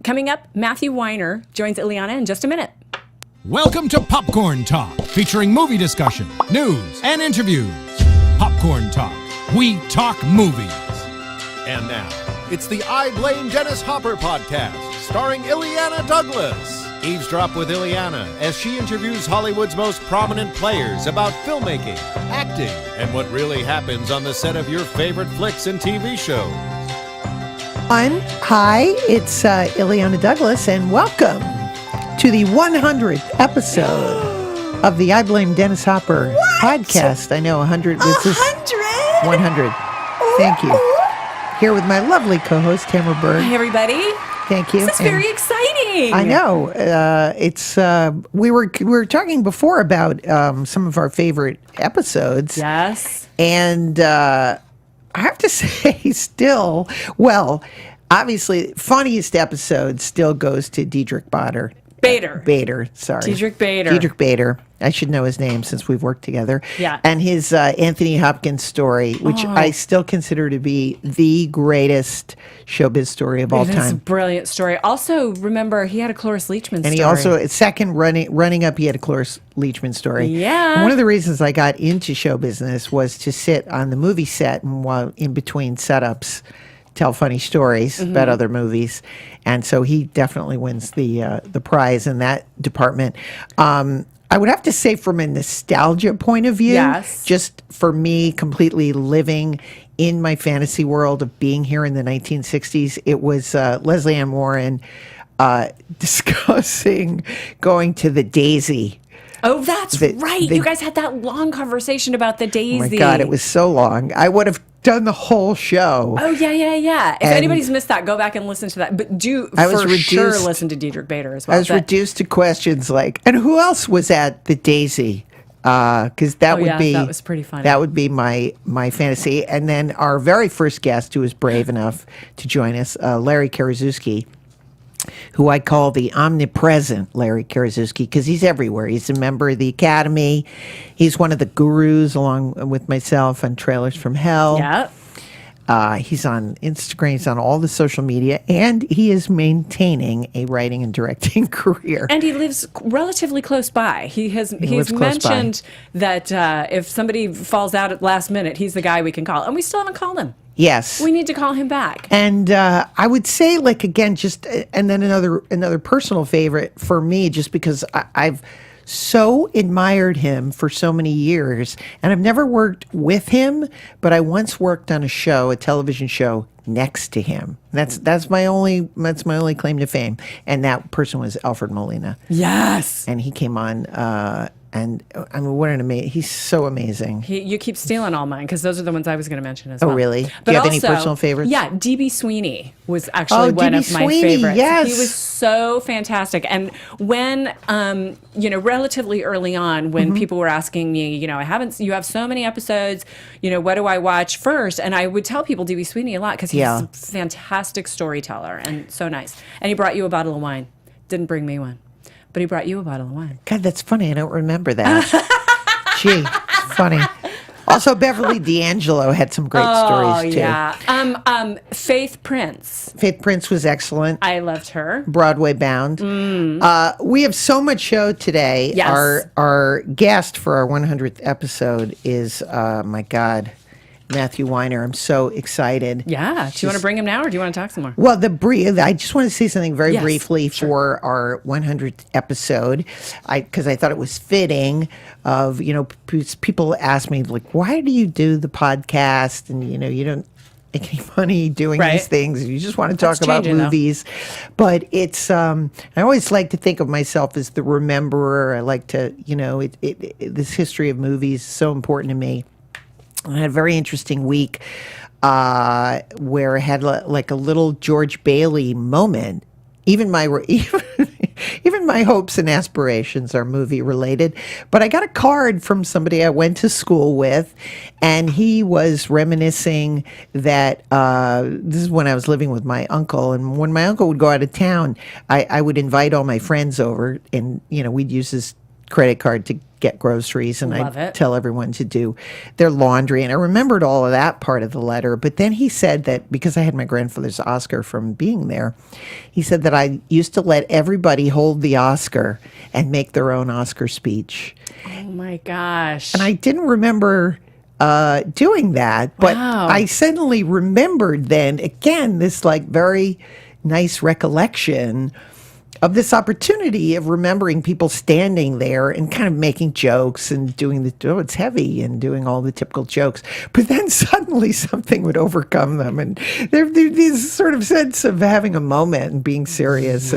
Coming up, Matthew Weiner joins Illeana in just a minute. Welcome to Popcorn Talk, featuring movie discussion, news, and interviews. Popcorn Talk. We talk movies. And now, it's the I Blame Dennis Hopper podcast, starring Illeana Douglas. Eavesdrop with Illeana as she interviews Hollywood's most prominent players about filmmaking, acting, and what really happens on the set of your favorite flicks and TV shows. Hi, it's Illeana Douglas, and welcome to the 100th episode of the I Blame Dennis Hopper podcast. I know 100. 100? 100. Thank you. Here with my lovely co-host, Tamara Berg. Hi, everybody. Thank you. This is very exciting. I know. We were talking before about some of our favorite episodes. Yes. And I have to say, still, well, obviously, funniest episode still goes to Diedrich Bader. Bader, sorry. Diedrich Bader. Diedrich Bader. I should know his name since we've worked together. Yeah. And his Anthony Hopkins story, which I still consider to be the greatest showbiz story of all time. It's a brilliant story. Also, remember, he had a Cloris Leachman story. And he also, second running up, he had a Cloris Leachman story. Yeah. And one of the reasons I got into show business was to sit on the movie set and while in between setups, tell funny stories about other movies. And so he definitely wins the prize in that department. I would have to say from a nostalgia point of view, yes, just for me completely living in my fantasy world of being here in the 1960s, it was Leslie Ann Warren discussing going to the Daisy. Oh, that's right. You guys had that long conversation about the Daisy. Oh my God, it was so long. I would have done the whole show. Oh, yeah. If anybody's missed that, go back and listen to that. But sure listen to Diedrich Bader as well. I was reduced to questions like, and who else was at the Daisy? Because that was pretty funny. That would be my fantasy. And then our very first guest, who was brave enough to join us, Larry Karaszewski, who I call the omnipresent Larry Karaszewski, because he's everywhere. He's a member of the Academy. He's one of the gurus, along with myself, on Trailers from Hell. Yeah. He's on Instagram. He's on all the social media. And he is maintaining a writing and directing career. And he lives relatively close by. He's mentioned that if somebody falls out at last minute, he's the guy we can call. And we still haven't called him. Yes. We need to call him back. And I would say, like, again, and then another personal favorite for me, just because I've so admired him for so many years. And I've never worked with him, but I once worked on a television show next to him. That's my only claim to fame. And that person was Alfred Molina. Yes. And he came on and I mean, what an amazing! He's so amazing. You keep stealing all mine because those are the ones I was going to mention as well. Oh, really? But do you have also, any personal favorites? Yeah, D.B. Sweeney was actually one of my favorites. Yes. He was so fantastic. And when, relatively early on, when people were asking me, you have so many episodes, what do I watch first? And I would tell people D.B. Sweeney a lot because he's a fantastic storyteller and so nice. And he brought you a bottle of wine. Didn't bring me one. But he brought you a bottle of wine. God, that's funny. I don't remember that. Gee, it's funny. Also, Beverly D'Angelo had some great stories, too. Yeah. Faith Prince. Faith Prince was excellent. I loved her. Broadway bound. We have so much show today. Yes. Our guest for our 100th episode is, my God, Matthew Weiner. I'm so excited. Yeah. Do you want to bring him now or do you want to talk some more? Well, I just want to say something very briefly for our 100th episode, because I thought it was fitting of, people ask me, like, why do you do the podcast? And, you don't make any money doing these things. You just want to talk about movies. Though. But it's, I always like to think of myself as the rememberer. I like to, this history of movies is so important to me. I had a very interesting week where I had like a little George Bailey moment. Even my hopes and aspirations are movie related. But I got a card from somebody I went to school with, and he was reminiscing that this is when I was living with my uncle. And when my uncle would go out of town, I would invite all my friends over, and we'd use his credit card to get groceries, and Love I'd it. tell everyone to do their laundry. And I remembered all of that part of the letter. But then he said that because I had my grandfather's Oscar from being there, he said that I used to let everybody hold the Oscar and make their own Oscar speech. Oh my gosh. And I didn't remember doing that, but Wow. I suddenly remembered then again this like very nice recollection of this opportunity of remembering people standing there and kind of making jokes and doing it's heavy and doing all the typical jokes. But then suddenly something would overcome them, and there'd be this sort of sense of having a moment and being serious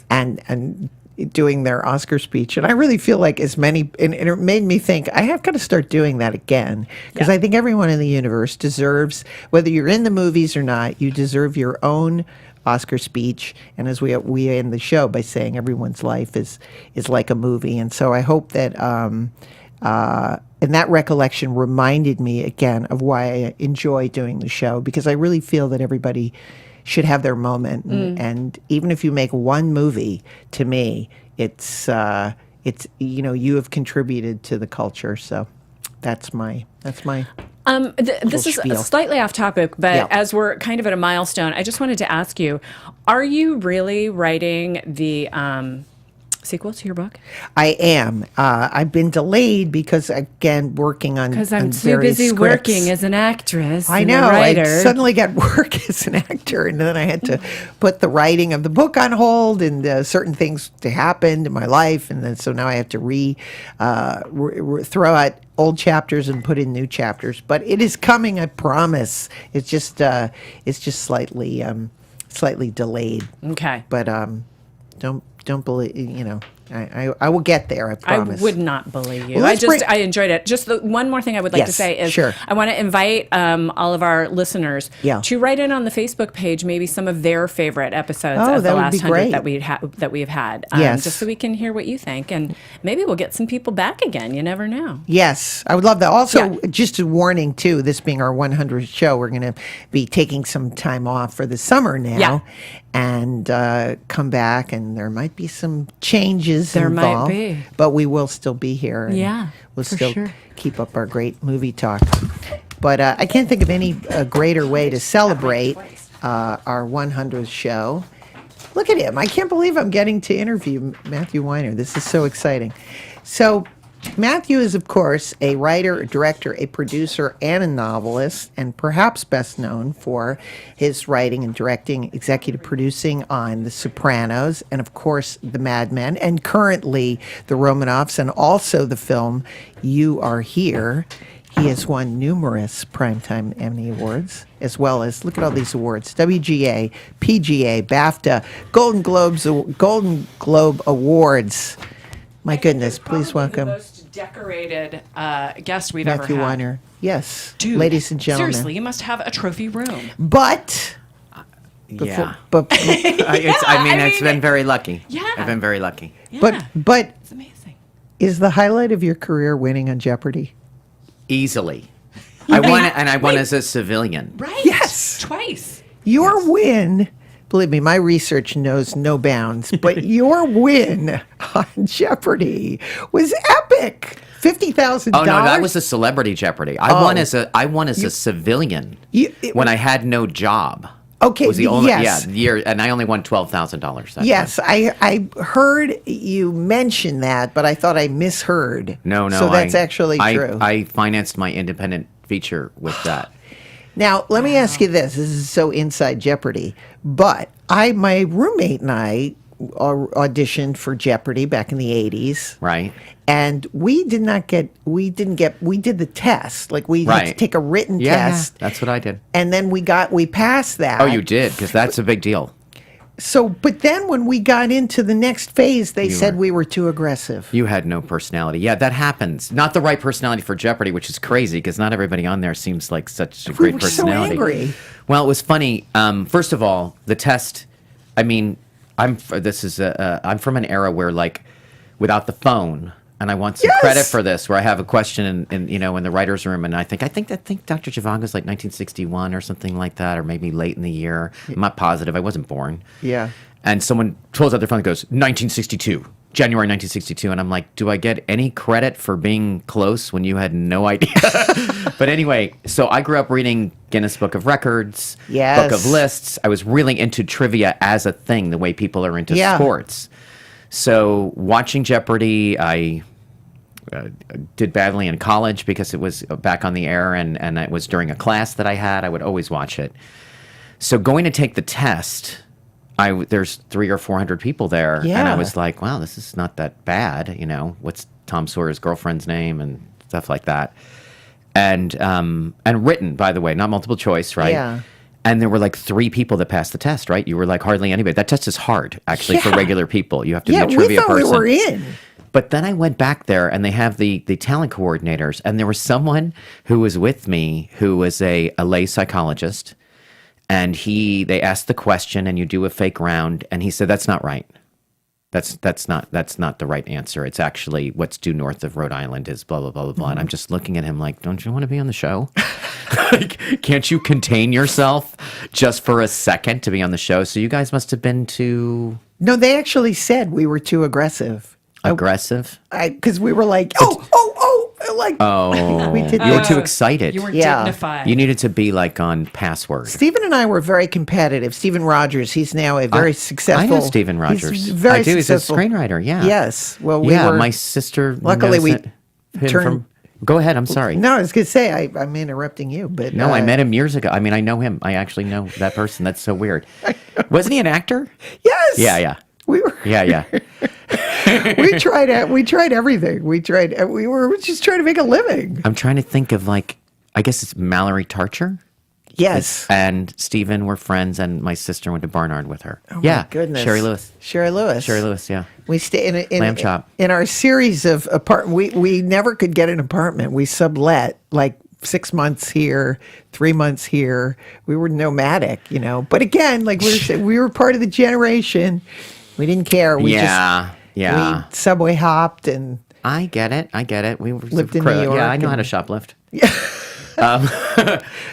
and doing their Oscar speech. And I really feel like as many, and it made me think, I have got to start doing that again. Because I think everyone in the universe deserves, whether you're in the movies or not, you deserve your own Oscar speech. And as we end the show by saying everyone's life is like a movie. And so I hope that, and that recollection reminded me again of why I enjoy doing the show, because I really feel that everybody should have their moment, and even if you make one movie, to me, it's you have contributed to the culture. So that's my this is spiel. slightly off topic, but Yeah. as we're kind of at a milestone, I just wanted to ask you: are you really writing the sequel to your book? I am. I've been delayed because, again, working on Because I'm on too various busy scripts. working as an actress. I and a know. I writer. suddenly got work as an actor, and then I had to put the writing of the book on hold, and certain things to happen in my life, and then so now I have to throw out old chapters and put in new chapters. But it is coming, I promise. It's just slightly delayed. Okay. But don't believe. I will get there. I promise. I would not believe you. Well, I enjoyed it. Just one more thing I would like to Yes, say is sure. I want to invite all of our listeners Yeah. to write in on the Facebook page maybe some of their favorite episodes Oh, of that the would last be 100 great. that we've had. Yes. Just so we can hear what you think, and maybe we'll get some people back again. You never know. Yes, I would love that. Also, Yeah. just a warning too, this being our 100th show, we're going to be taking some time off for the summer now, Yeah. and come back, and there might be some changes There might involved, be. but we will still be here. And Yeah, we'll for still sure. keep up our great movie talk. But I can't think of any greater way to celebrate our 100th show. Look at him. I can't believe I'm getting to interview Matthew Weiner. This is so exciting. So Matthew is, of course, a writer, a director, a producer, and a novelist, and perhaps best known for his writing and directing, executive producing on The Sopranos, and of course, The Mad Men, and currently The Romanovs, and also the film You Are Here. He has won numerous Primetime Emmy Awards, as well as, look at all these awards, WGA, PGA, BAFTA, Golden Globe Awards. My goodness, please welcome The most decorated guest we've Matthew ever had. Weiner. Yes, Dude, ladies and gentlemen. seriously, you must have a trophy room. But, Yeah. but, It's been very lucky. Yeah. I've been very lucky. Yeah, but it's amazing. is the highlight of your career winning on Jeopardy? Easily. I won it, and I won as a civilian. Right? Yes. Twice. Your win, believe me, my research knows no bounds, but your win on Jeopardy was epic. $50,000. Oh no, that was a celebrity Jeopardy. I won as a civilian when I had no job. Okay, was the only yes. year, and I only won $12,000. Yes, I heard you mention that, but I thought I misheard. No. So that's actually true. I financed my independent feature with that. Now, let me ask you this. This is so inside Jeopardy, but my roommate and I auditioned for Jeopardy back in the 80s. Right. And we did the test. Like we had to Right. take a written Yeah, test. that's what I did. And then we passed that. Oh, you did, because that's a big deal. So, but then when we got into the next phase, they said we were too aggressive. You had no personality. Yeah, that happens. Not the right personality for Jeopardy, which is crazy because not everybody on there seems like such a great were so personality. angry. Well, it was funny. First of all, the test. I mean, I'm from an era where like without the phone, and I want some Yes! credit for this, where I have a question in the writer's room, and I think Dr. Zhivango's like 1961 or something like that, or maybe late in the year. I'm not positive. I wasn't born. Yeah. And someone pulls out their phone and goes, 1962. January 1962, and I'm like, do I get any credit for being close when you had no idea? But anyway, so I grew up reading Guinness Book of Records, Yes. Book of Lists. I was really into trivia as a thing, the way people are into sports. So watching Jeopardy, I did badly in college because it was back on the air, and it was during a class that I had. I would always watch it. So going to take the test, there's 300 or 400 people there, and I was like, wow, this is not that bad. What's Tom Sawyer's girlfriend's name and stuff like that. And written, by the way, not multiple choice, right? Yeah. And there were like 3 people that passed the test, right? You were like hardly anybody. That test is hard, actually, for regular people. You have to be a trivia person. we thought we were in. But then I went back there, and they have the talent coordinators, and there was someone who was with me who was a lay psychologist, and they asked the question, and you do a fake round, and he said, that's not right. That's not the right answer. It's actually what's due north of Rhode Island is blah, blah, blah, blah, blah. And I'm just looking at him like, don't you want to be on the show? Like, can't you contain yourself just for a second to be on the show? So you guys must have been too... No, they actually said we were too aggressive. Aggressive? Because we were like, like, we did you were too excited. You were Yeah. dignified. You needed to be like on password. Stephen and I were very competitive. Stephen Rogers, he's now a very successful... I know Stephen Rogers. He's very I do. successful. He's a screenwriter, yeah. Yes. Well, my sister... Luckily, we knows him turned... from... Go ahead, I'm sorry. No, I was going to say, I'm interrupting you, but... No, I met him years ago. I mean, I know him. I actually know that person. That's so weird. Wasn't he an actor? Yes! Yeah. We were... Yeah. we tried everything. We were just trying to make a living. I'm trying to think of I guess it's Mallory Tarcher. Yes. And Stephen were friends, and my sister went to Barnard with her. Oh, yeah. my goodness. Sherry Lewis, yeah. We stay in Lamb chop. In our series of apartment. We never could get an apartment. We sublet 6 months here, 3 months here. We were nomadic, But again, we were part of the generation. We didn't care. We we subway hopped and... I get it. We lived in New York. Yeah, I know how to shoplift.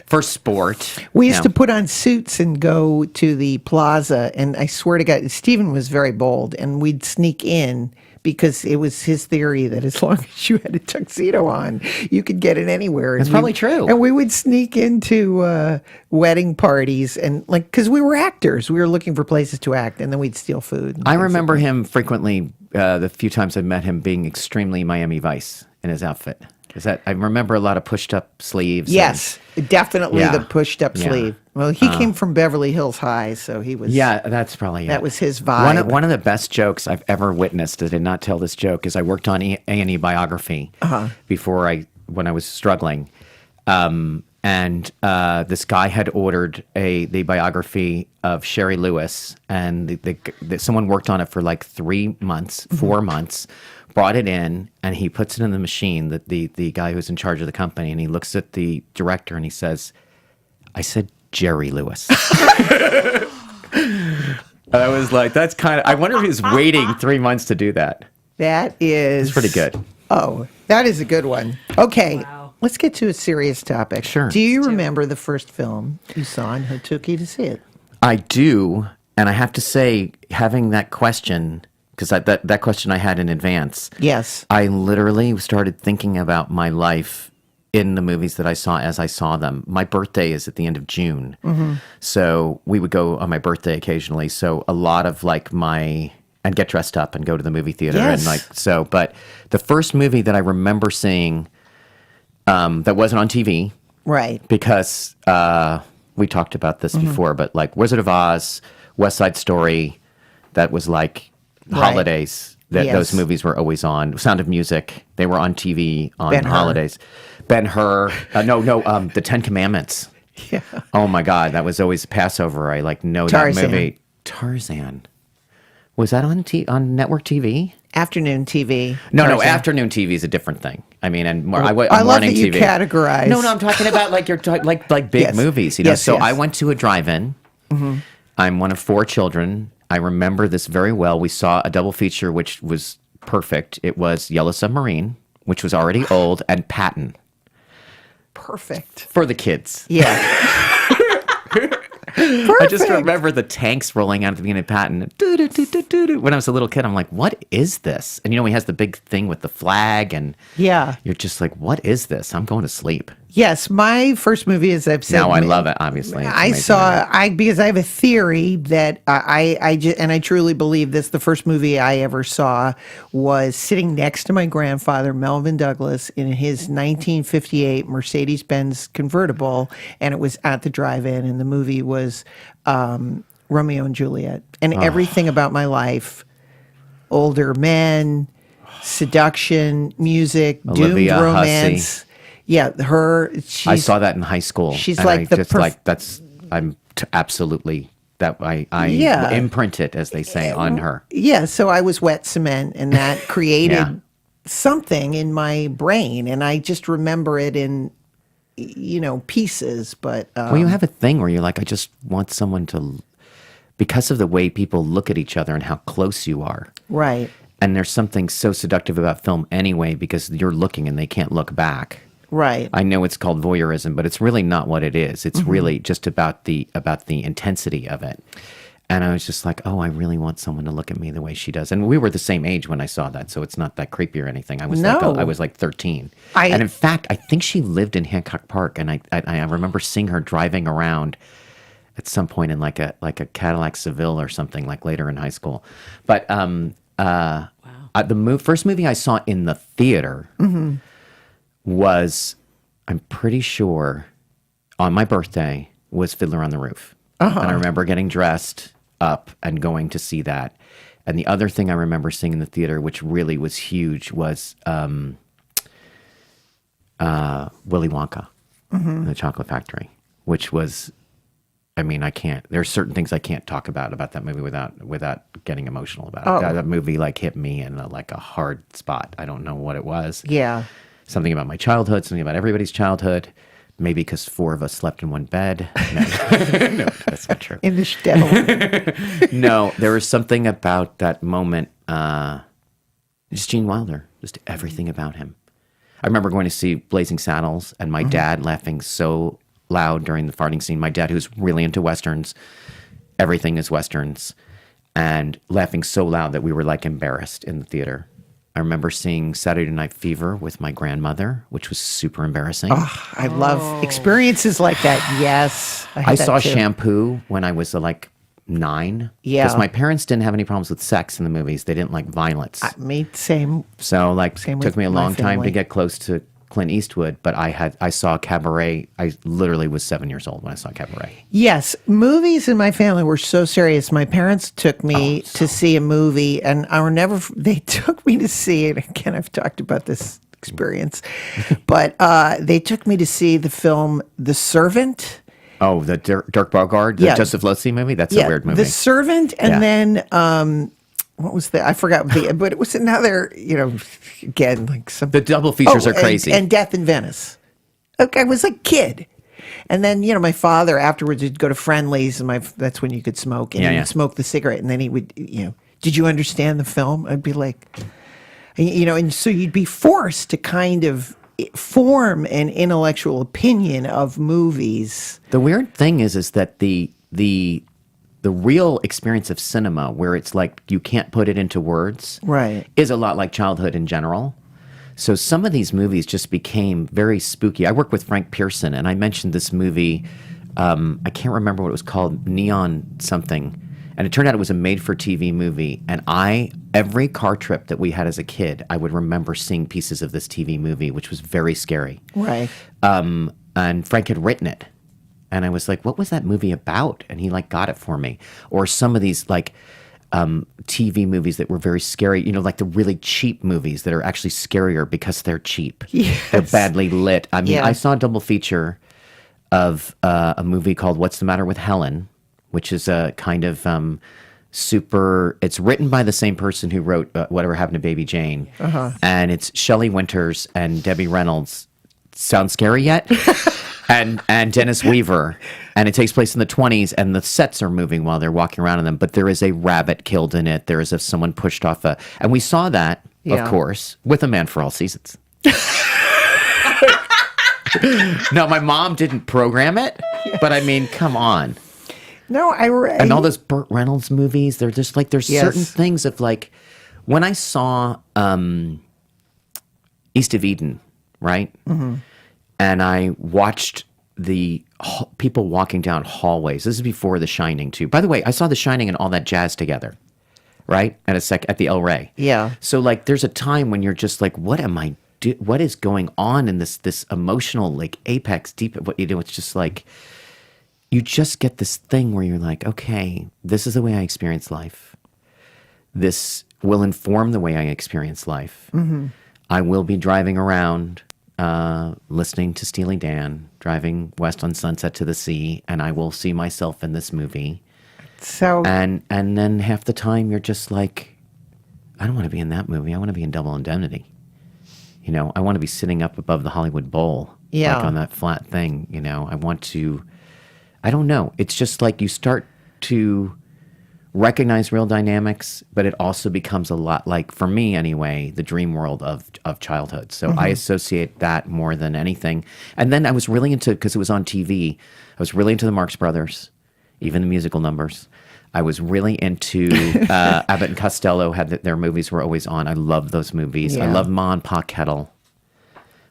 For sport. We used to put on suits and go to the plaza, and I swear to God, Stephen was very bold, and we'd sneak in because it was his theory that as long as you had a tuxedo on, you could get it anywhere. That's probably true. And we would sneak into wedding parties, and because we were actors, we were looking for places to act, and then we'd steal food. I remember him frequently, the few times I met him, being extremely Miami Vice in his outfit. I remember a lot of pushed up sleeves. Yes, definitely the pushed up sleeve. Well, he came from Beverly Hills High, so he was... Yeah, that's probably it. That was his vibe. One of the best jokes I've ever witnessed, I did not tell this joke, is I worked on A&E biography when I was struggling. And this guy had ordered the biography of Sherry Lewis, and someone worked on it for 3 months, 4 months, brought it in, and he puts it in the machine, the guy who's in charge of the company, and he looks at the director and he says, I said Jerry Lewis. And I was like, that's I wonder if he's waiting 3 months to do that. That is... It's pretty good. Oh, that is a good one. Okay, Wow. Let's get to a serious topic. Sure. Do you remember the first film you saw and who took you to see it? I do, and I have to say, having that question... Because that question I had in advance. Yes. I literally started thinking about my life in the movies that I saw as I saw them. My birthday is at the end of June. Mm-hmm. So we would go on my birthday occasionally. So a lot of and get dressed up and go to the movie theater. Yes. And but the first movie that I remember seeing that wasn't on TV. Right. Because we talked about this before, but Wizard of Oz, West Side Story, that was holidays that those movies were always on. Sound of Music, they were on TV on Ben-Hur. holidays. Ben-Hur, the Ten Commandments. Yeah. Oh my God, that was always Passover. I know Tarzan. that movie. Tarzan. Was that on network TV? Afternoon TV. No, Tarzan. afternoon TV is a different thing. I mean, and more, I love morning that you TV. categorize. No, I'm talking about like big Yes. movies. Yes, So yes. I went to a drive-in. Mm-hmm. I'm one of 4 children. I remember this very well. We saw a double feature, which was perfect. It was Yellow Submarine, which was already old, and Patton. Perfect. For the kids. Yeah. I just remember the tanks rolling out at the beginning of Patton. When I was a little kid, I'm like, what is this? And he has the big thing with the flag, and you're just like, what is this? I'm going to sleep. Yes, my first movie, as I've said, now I love it. Obviously, because I have a theory that I truly believe this. The first movie I ever saw was sitting next to my grandfather, Melvin Douglas, in his 1958 Mercedes-Benz convertible, and it was at the drive-in, and the movie was Romeo and Juliet, and everything about my life, older men, seduction, music, Olivia doomed romance. Hussey. Yeah, I saw that in high school. She's and like absolutely that I imprint it, as they say, on her. Yeah, so I was wet cement, and that created something in my brain, and I just remember it in pieces. But well, you have a thing where you're like, I just want someone to, because of the way people look at each other and how close you are. Right. And there's something so seductive about film anyway, because you're looking and they can't look back. Right. I know it's called voyeurism, but it's really not what it is. It's really just about the intensity of it. And I was just like, oh, I really want someone to look at me the way she does. And we were the same age when I saw that, so it's not that creepy or anything. I was like 13. And in fact, I think she lived in Hancock Park, and I remember seeing her driving around at some point in like a Cadillac Seville or something, like later in high school. But the first movie I saw in the theater was, I'm pretty sure, on my birthday, was Fiddler on the Roof. And I remember getting dressed up and going to see that. And the other thing I remember seeing in the theater, which really was huge, was Willy Wonka and the Chocolate Factory, which was, there's certain things I can't talk about that movie without getting emotional about it. That movie hit me in a hard spot. I don't know what it was. Yeah. Something about my childhood, something about everybody's childhood. Maybe because 4 of us slept in one bed. No, that's not true. In the shtetl. No, there was something about that moment. Just Gene Wilder, just everything about him. I remember going to see Blazing Saddles, and my dad laughing so loud during the farting scene. My dad, who's really into Westerns, everything is Westerns, and laughing so loud that we were embarrassed in the theater. I remember seeing Saturday Night Fever with my grandmother, which was super embarrassing. Oh, I love experiences like that. Yes. I saw Shampoo when I was 9. Yeah. Because my parents didn't have any problems with sex in the movies. They didn't like violence. Me, same. So same took me a long time family. to get close to Clint Eastwood, but I saw Cabaret. I literally was 7 years old when I saw Cabaret. Yes, movies in my family were so serious. My parents took me to see a movie, and they took me to see it. Again, I've talked about this experience, but they took me to see the film The Servant. Oh, the Dirk Bogarde, the Joseph Losey movie? That's a weird movie. The Servant, and then what was I forgot but it was another, again, some... The double features are crazy. And Death in Venice. Okay, I was a kid. And then, my father afterwards would go to Friendly's, and that's when you could smoke. And he would smoke the cigarette, and then he would, did you understand the film? I'd be like, and so you'd be forced to kind of form an intellectual opinion of movies. The weird thing is that the real experience of cinema, where it's you can't put it into words, right, is a lot like childhood in general. So some of these movies just became very spooky. I work with Frank Pearson, and I mentioned this movie. I can't remember what it was called, Neon something. And it turned out it was a made-for-TV movie. And every car trip that we had as a kid, I would remember seeing pieces of this TV movie, which was very scary. Right. And Frank had written it. And I was like, what was that movie about? And he got it for me. Or some of these TV movies that were very scary, the really cheap movies that are actually scarier because they're cheap. Yes. They're badly lit. I saw a double feature of a movie called What's the Matter with Helen, which is a kind of it's written by the same person who wrote Whatever Happened to Baby Jane. And it's Shelley Winters and Debbie Reynolds. Sound scary yet? and Dennis Weaver, and it takes place in the 1920s, and the sets are moving while they're walking around in them, but there is a rabbit killed in it. There is someone pushed off and we saw that, of course, with A Man for All Seasons. No, my mom didn't program it, but come on. No, and all those Burt Reynolds movies. They're just like there's certain things of like when I saw East of Eden, right, and I watched the people walking down hallways. This is before The Shining too. By the way, I saw The Shining and all that jazz together, right, at the El Rey. Yeah. So like, there's a time when you're just like, what am I? What is going on in this emotional like apex deep? What you know, it's just like you just get this thing where you're like, okay, this is the way I experience life. This will inform the way I experience life. I will be driving around, listening to Steely Dan, driving west on Sunset to the Sea, and I will see myself in this movie. So and then half the time you're just like, I don't want to be in that movie. I want to be in Double Indemnity. You know, I want to be sitting up above the Hollywood Bowl, like on that flat thing. You know, I want to. I don't know. It's just like you start to recognize real dynamics, but it also becomes a lot like, for me anyway, the dream world of childhood. So I associate that more than anything. And then I was really into, because it was on TV, I was really into the Marx Brothers, even the musical numbers. I was really into Abbott and Costello. Their movies were always on. I love those movies. I love Ma and Pa Kettle,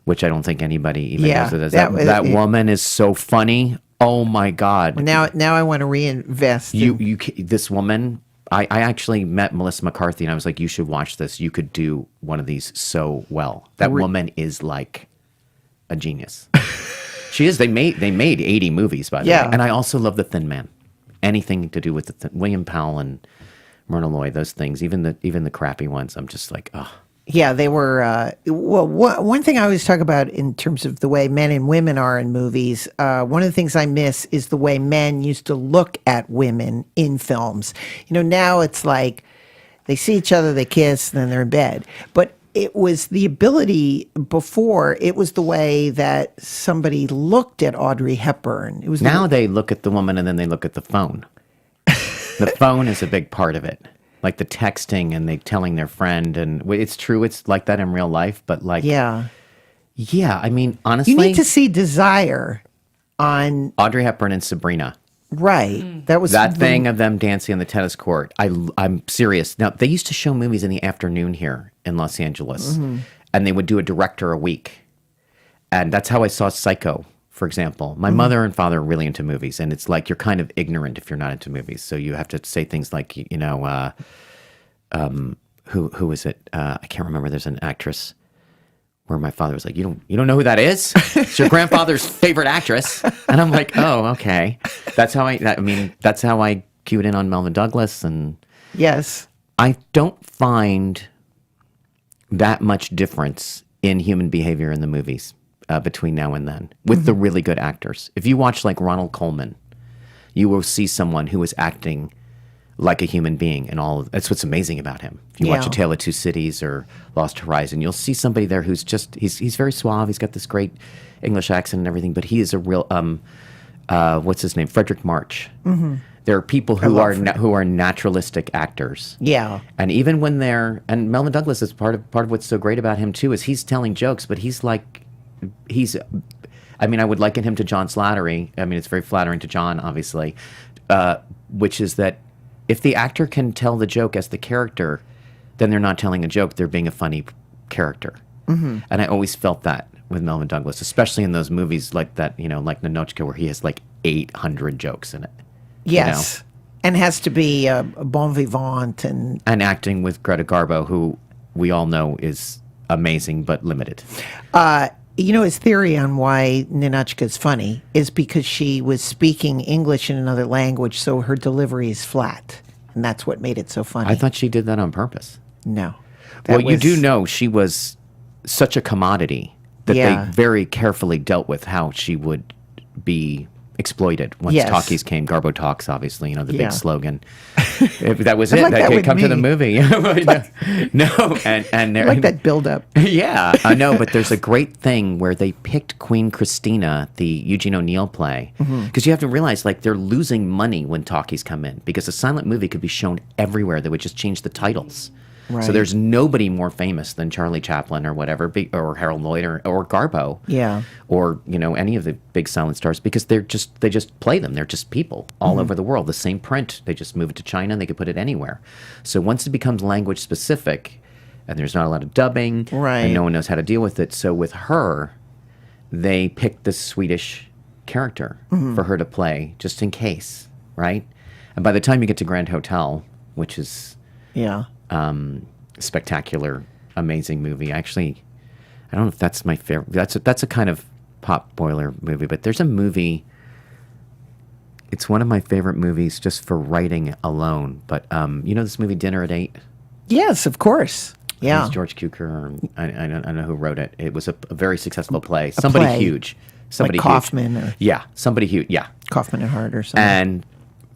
which I don't think anybody even knows it as. That woman is so funny. Oh my God! Now I want to reinvest. This woman. I actually met Melissa McCarthy, and I was like, "You should watch this. You could do one of these so well." That woman is like a genius. She is. They made 80 movies, by the way. And I also love The Thin Man. Anything to do with William Powell and Myrna Loy, those things, even the crappy ones, I'm just like, oh. Yeah, they were. One thing I always talk about in terms of the way men and women are in movies, one of the things I miss is the way men used to look at women in films. You know, now it's like they see each other, they kiss, and then they're in bed. But it was the ability before, it was the way that somebody looked at Audrey Hepburn. It was now they look at the woman and then they look at the phone. The phone is a big part of it. Like the texting and they telling their friend, and it's true, it's like that in real life, but like, yeah, I mean, honestly, you need to see Desire on Audrey Hepburn and Sabrina. Right. That was that thing of them dancing on the tennis court. I'm serious. Now, they used to show movies in the afternoon here in Los Angeles, and they would do a director a week. And that's how I saw Psycho, for example. My mother and father are really into movies, and it's like you're kind of ignorant if you're not into movies. So you have to say things like, you know, who is it? I can't remember. There's an actress where my father was like, you don't know who that is? It's your grandfather's favorite actress. And I'm like, oh, okay. That's how I cued in on Melvin Douglas. And yes, I don't find that much difference in human behavior in the movies between now and then with the really good actors. If you watch like Ronald Colman, you will see someone who is acting like a human being, and that's what's amazing about him. If you watch A Tale of Two Cities or Lost Horizon, you'll see somebody there who's just he's very suave. He's got this great English accent and everything, but he is a real what's his name? Frederick March. There are people who are naturalistic actors. Yeah, and even when and Melvin Douglas is part of what's so great about him too is he's telling jokes, but I mean, I would liken him to John Slattery. I mean, it's very flattering to John, obviously, which is that if the actor can tell the joke as the character, then they're not telling a joke. They're being a funny character. And I always felt that with Melvin Douglas, especially in those movies like that, you know, like Ninochka, where he has like 800 jokes in it. Yes. You know? And has to be a bon vivant. And acting with Greta Garbo, who we all know is amazing but limited. You know, his theory on why Ninochka is funny is because she was speaking English in another language, so her delivery is flat. And that's what made it so funny. I thought she did that on purpose. No. You do know she was such a commodity that they very carefully dealt with how she would be exploited once talkies came. Garbo Talks, obviously, you know, the big slogan. That was it. That could come to the movie. No, and I like that build-up. Yeah, I know, but there's a great thing where they picked Queen Christina, the Eugene O'Neill play, because you have to realize, like, they're losing money when talkies come in, because a silent movie could be shown everywhere. They would just change the titles. Right. So there's nobody more famous than Charlie Chaplin or whatever, or Harold Lloyd or Garbo. Yeah. Or, any of the big silent stars, because they just play them. They're just people all over the world. The same print. They just move it to China and they could put it anywhere. So once it becomes language specific and there's not a lot of dubbing and no one knows how to deal with it. So with her, they picked this Swedish character for her to play just in case, right? And by the time you get to Grand Hotel, which is spectacular, amazing movie. Actually, I don't know if that's my favorite. That's a kind of pop boiler movie, but there's a movie. It's one of my favorite movies just for writing alone. But this movie Dinner at 8? Yes, of course. Yeah. It's George Cukor. I don't know who wrote it. It was a very successful play. Somebody huge. Somebody like Hoffman. Huge. Yeah, somebody huge. Yeah. Kaufman and Hart or something. And,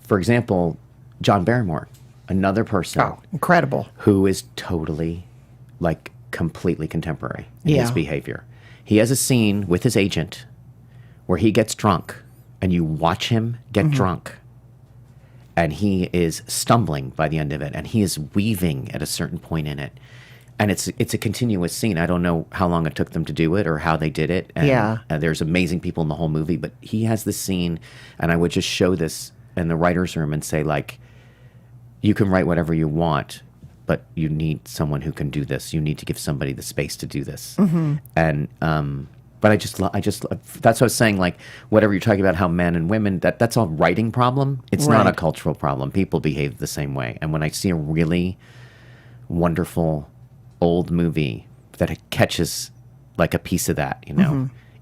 for example, John Barrymore, another person. Oh, incredible. Who is totally, completely contemporary in his behavior. He has a scene with his agent where he gets drunk, and you watch him get drunk. And he is stumbling by the end of it, and he is weaving at a certain point in it. And it's a continuous scene. I don't know how long it took them to do it or how they did it. And, there's amazing people in the whole movie, but he has this scene, and I would just show this in the writer's room and say, you can write whatever you want, but you need someone who can do this. You need to give somebody the space to do this. And but I just that's what I was saying. Whatever you're talking about, how men and women, that's a writing problem. It's not a cultural problem. People behave the same way. And when I see a really wonderful old movie that catches a piece of that,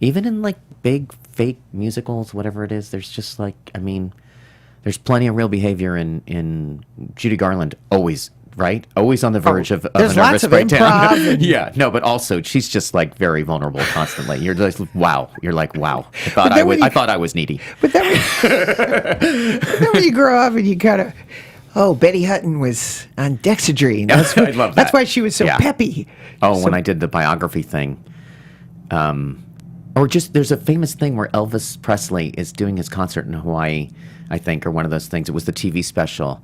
even in big fake musicals, whatever it is, there's just there's plenty of real behavior in Judy Garland, always, right? Always on the verge of a nervous breakdown. Yeah, no, but also she's just very vulnerable constantly. You're just wow. You're wow. I thought I was needy. But then when you grow up and you kind of, Betty Hutton was on Dexedrine. I love that. That's why she was so peppy. When I did the biography thing, or just there's a famous thing where Elvis Presley is doing his concert in Hawaii, I think, or one of those things. It was the TV special,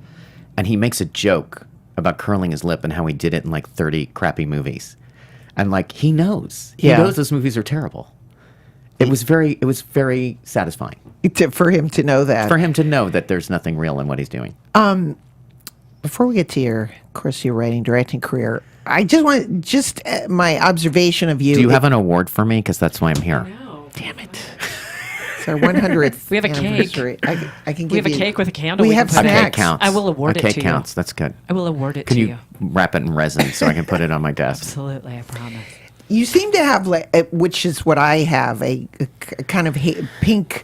and he makes a joke about curling his lip and how he did it in 30 crappy movies, and he knows those movies are terrible. It was very satisfying for him to know that there's nothing real in what he's doing. Before we get to your writing, directing career, I just want my observation of you. Do you have an award for me? Because that's why I'm here. No. Damn it. It's our 100th We have a cake. anniversary. I can give We have a you, cake with a candle. We have can put in. A cake snacks. counts. I will award it to you. A cake counts. That's good. I will award it Can to you you. wrap it in resin so I can put it on my desk? Absolutely, I promise. You seem to have, which is what I have, a kind of pink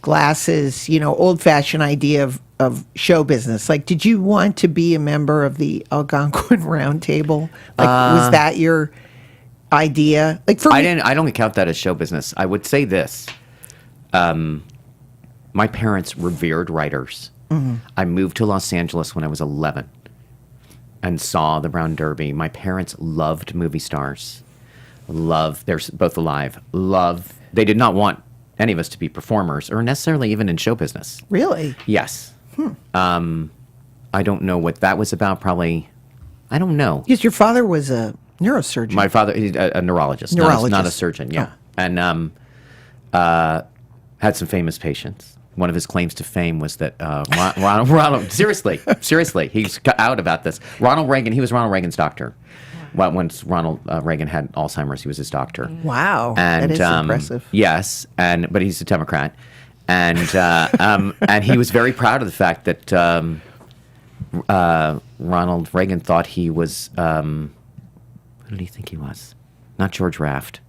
glasses, old-fashioned idea of show business. Did you want to be a member of the Algonquin Round Table? Was that your idea? For me, I don't count that as show business. I would say this. My parents revered writers. I moved to Los Angeles when I was 11 and saw the Brown Derby. My parents loved movie stars. They're both alive. They did not want any of us to be performers or necessarily even in show business. Really? Yes. I don't know what that was about. Probably, I don't know. Because your father was a neurosurgeon. My father, he's a neurologist, not a surgeon. Yeah, and had some famous patients. One of his claims to fame was that Ronald seriously, he's out about this. Ronald Reagan, he was Ronald Reagan's doctor. Well, once Ronald Reagan had Alzheimer's, he was his doctor. Wow, and, that is impressive. Yes, but he's a Democrat, and and he was very proud of the fact that Ronald Reagan thought he was. Who did he think he was? Not George Raft.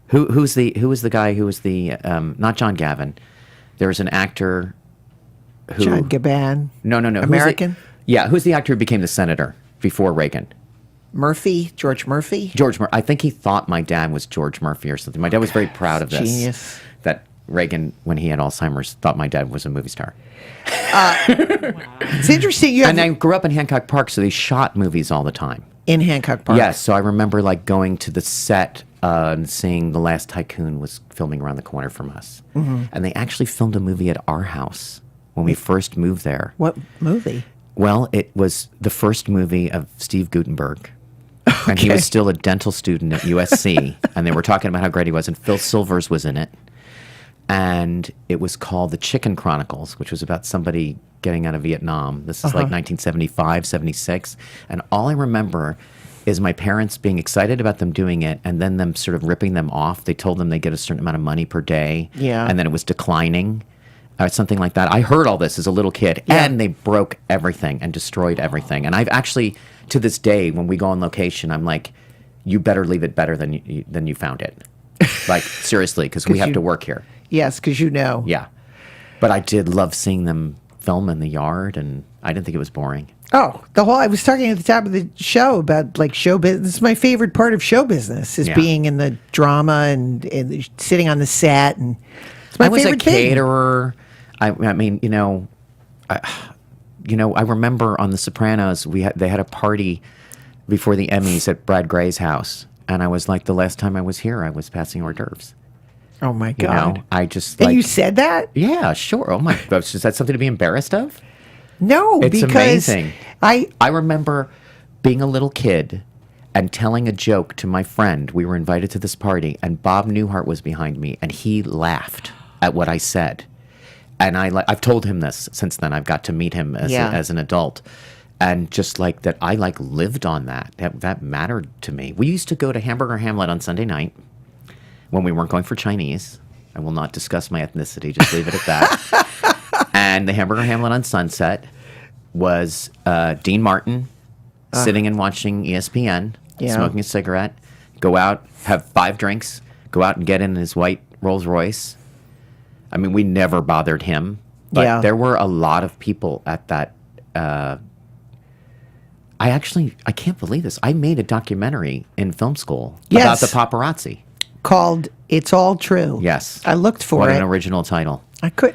Who was the guy who was the not John Gavin? There was an actor who John Gabon. No. American? Who's the actor who became the senator before Reagan? George Murphy? I think he thought my dad was George Murphy or something. My dad was very proud of this. Genius. That Reagan, when he had Alzheimer's, thought my dad was a movie star. It's interesting. And I grew up in Hancock Park, so they shot movies all the time. In Hancock Park? Yes, so I remember going to the set and seeing The Last Tycoon was filming around the corner from us. Mm-hmm. And they actually filmed a movie at our house when we first moved there. What movie? Well, it was the first movie of Steve Guttenberg. And he was still a dental student at USC. And they were talking about how great he was. And Phil Silvers was in it. And it was called The Chicken Chronicles, which was about somebody getting out of Vietnam. This is like 1975, 76. And all I remember is my parents being excited about them doing it and then them sort of ripping them off. They told them they get a certain amount of money per day. Yeah. And then it was declining. Something like that. I heard all this as a little kid, and they broke everything and destroyed everything. And I've actually, to this day, when we go on location, I'm like, you better leave it better than you found it. Like, seriously, because we have to work here. Yes, because you know. Yeah. But I did love seeing them film in the yard, and I didn't think it was boring. Oh, I was talking at the top of the show about like show business. This is my favorite part of show business is being in the drama and sitting on the set. And it's my favorite thing. I was a caterer. I mean, I remember on The Sopranos, they had a party before the Emmys at Brad Gray's house. And I was like, the last time I was here, I was passing hors d'oeuvres. Oh, my God. I just And you said that? Yeah, sure. Oh, my gosh. Is that something to be embarrassed of? No, it's because amazing. I remember being a little kid and telling a joke to my friend. We were invited to this party, and Bob Newhart was behind me, and he laughed at what I said. And I've told him this since then. I've got to meet him as an adult. And just like that, I lived on that. That mattered to me. We used to go to Hamburger Hamlet on Sunday night when we weren't going for Chinese. I will not discuss my ethnicity. Just leave it at that. And the Hamburger Hamlet on Sunset was Dean Martin sitting and watching ESPN, smoking a cigarette, go out, have 5 drinks, go out and get in his white Rolls Royce. I mean, we never bothered him, but there were a lot of people at that. I can't believe this. I made a documentary in film school about the paparazzi. Called It's All True. Yes. I looked for What it. an original title. I could.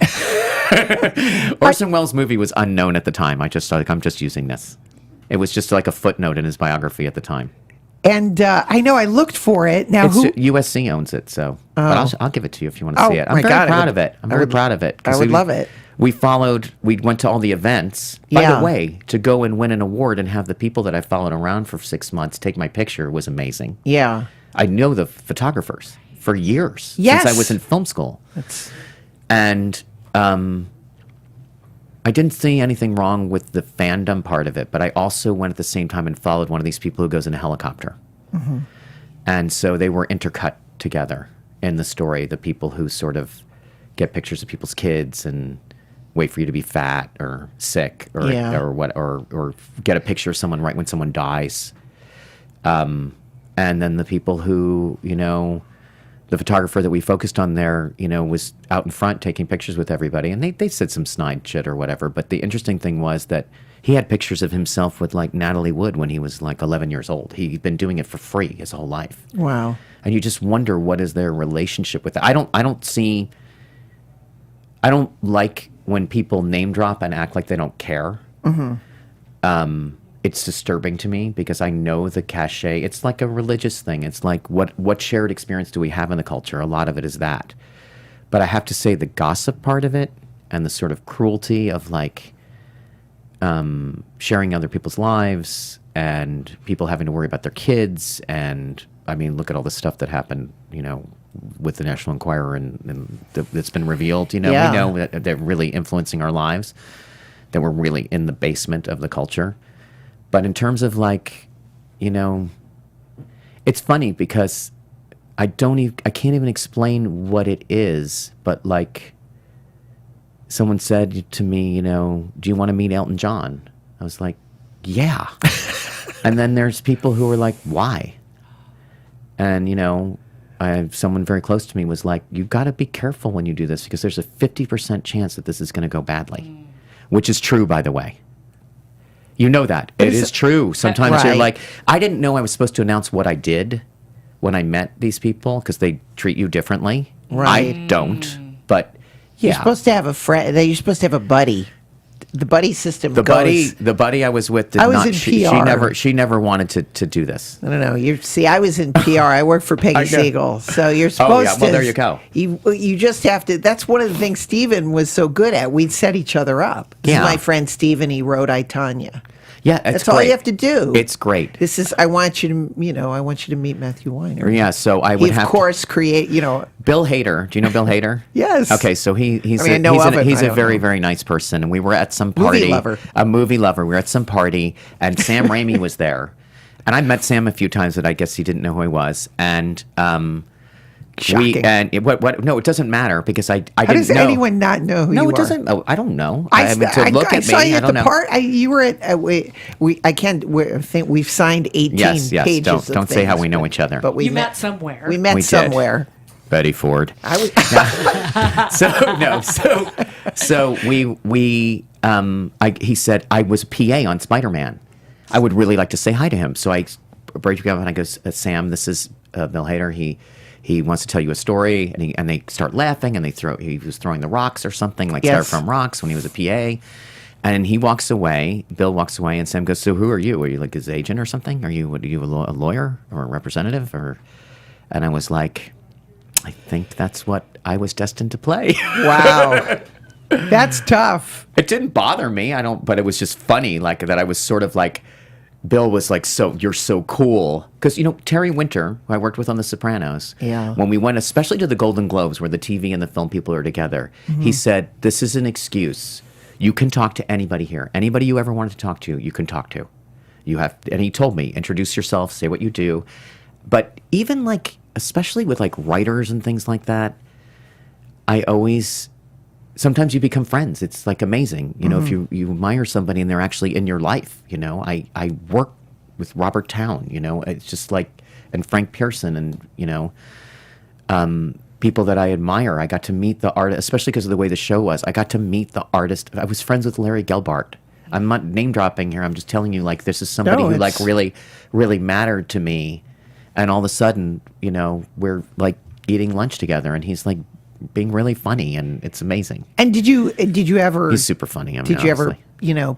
Orson Welles' movie was unknown at the time. I'm just using this. It was just like a footnote in his biography at the time. And I know I looked for it. Now, USC owns it, so but I'll give it to you if you want to see it. I'm very proud of it. I'm very proud of it. I would love it. We went to all the events. By the way, to go and win an award and have the people that I followed around for 6 months take my picture was amazing. Yeah. I know the photographers for years since I was in film school. And I didn't see anything wrong with the fandom part of it, but I also went at the same time and followed one of these people who goes in a helicopter. Mm-hmm. And so they were intercut together in the story, the people who sort of get pictures of people's kids and wait for you to be fat or sick or get a picture of someone right when someone dies. And then the people who, the photographer that we focused on there, was out in front taking pictures with everybody. And they said some snide shit or whatever. But the interesting thing was that he had pictures of himself with like Natalie Wood when he was like 11 years old. He'd been doing it for free his whole life. Wow. And you just wonder what is their relationship with it. I don't like when people name drop and act like they don't care. Mm-hmm. It's disturbing to me because I know the cachet. It's like a religious thing. It's like what shared experience do we have in the culture? A lot of it is that. But I have to say the gossip part of it and the sort of cruelty of like sharing other people's lives and people having to worry about their kids. And I mean, look at all the stuff that happened, with the National Enquirer and that's been revealed. We know that they're really influencing our lives, that we're really in the basement of the culture. But in terms of like, it's funny because I can't even explain what it is. But like, someone said to me, do you want to meet Elton John? I was like, yeah. And then there's people who are like, why? And someone very close to me was like, you've got to be careful when you do this because there's a 50% chance that this is going to go badly, which is true, by the way. You know that. It is true. Sometimes you're like, I didn't know I was supposed to announce what I did when I met these people because they treat you differently. Right. I don't. But yeah. You're supposed to have a friend. You're supposed to have a buddy. the buddy system. The buddy I was with did I was not. in She PR. she never wanted to do this. I don't know. I was in PR. I worked for Peggy Siegel. So you're supposed to. Well, there you go. You just have to. That's one of the things Stephen was so good at. We'd set each other up. This is my friend Stephen. He wrote I, Tanya. Yeah, that's all you have to do. It's great. This is. I want you to meet Matthew Weiner. Yeah, so I would he, have of course, create. Bill Hader. Do you know Bill Hader? Yes. Okay, so he's a very very nice person, and we were at some party. A movie lover. We were at some party, and Sam Raimi was there, and I met Sam a few times, but I guess he didn't know who he was, and Shocking. No, it doesn't matter because I didn't know. How does anyone not know who you are? No, it doesn't. Oh, I don't know. I saw you at the know. part. You were at. I think we've signed 18 yes. pages. Don't say how we know each other. But you met somewhere. We met somewhere. Betty Ford. I was. He said I was a PA on Spider-Man. I would really like to say hi to him. So I break up and I go, Sam, this is Bill Hader. He wants to tell you a story, and they start laughing, and he was throwing the rocks or something, like styrofoam rocks when he was a PA. And he walks away, Bill walks away, and Sam goes, so who are you? Are you like his agent or something? Are you a lawyer or a representative? And I was like, I think that's what I was destined to play. Wow. That's tough. It didn't bother me. But it was just funny, like that I was sort of like, Bill was like, so you're so cool. Because, Terry Winter, who I worked with on The Sopranos, when we went, especially to the Golden Globes, where the TV and the film people are together, he said, this is an excuse. You can talk to anybody here. Anybody you ever wanted to talk to, you can talk to. And he told me, introduce yourself, say what you do. But even especially with writers and things like that, sometimes you become friends. It's amazing, if you admire somebody and they're actually in your life. I work with Robert Towne. It's just and Frank Pearson and people that I admire. I got to meet the artist, especially because of the way the show was. I got to meet the artist. I was friends with Larry Gelbart. I'm not name dropping here. I'm just telling you this is somebody who really really mattered to me. And all of a sudden, we're eating lunch together, and he's being really funny, and it's amazing. And did you ever? He's super funny. Did you ever,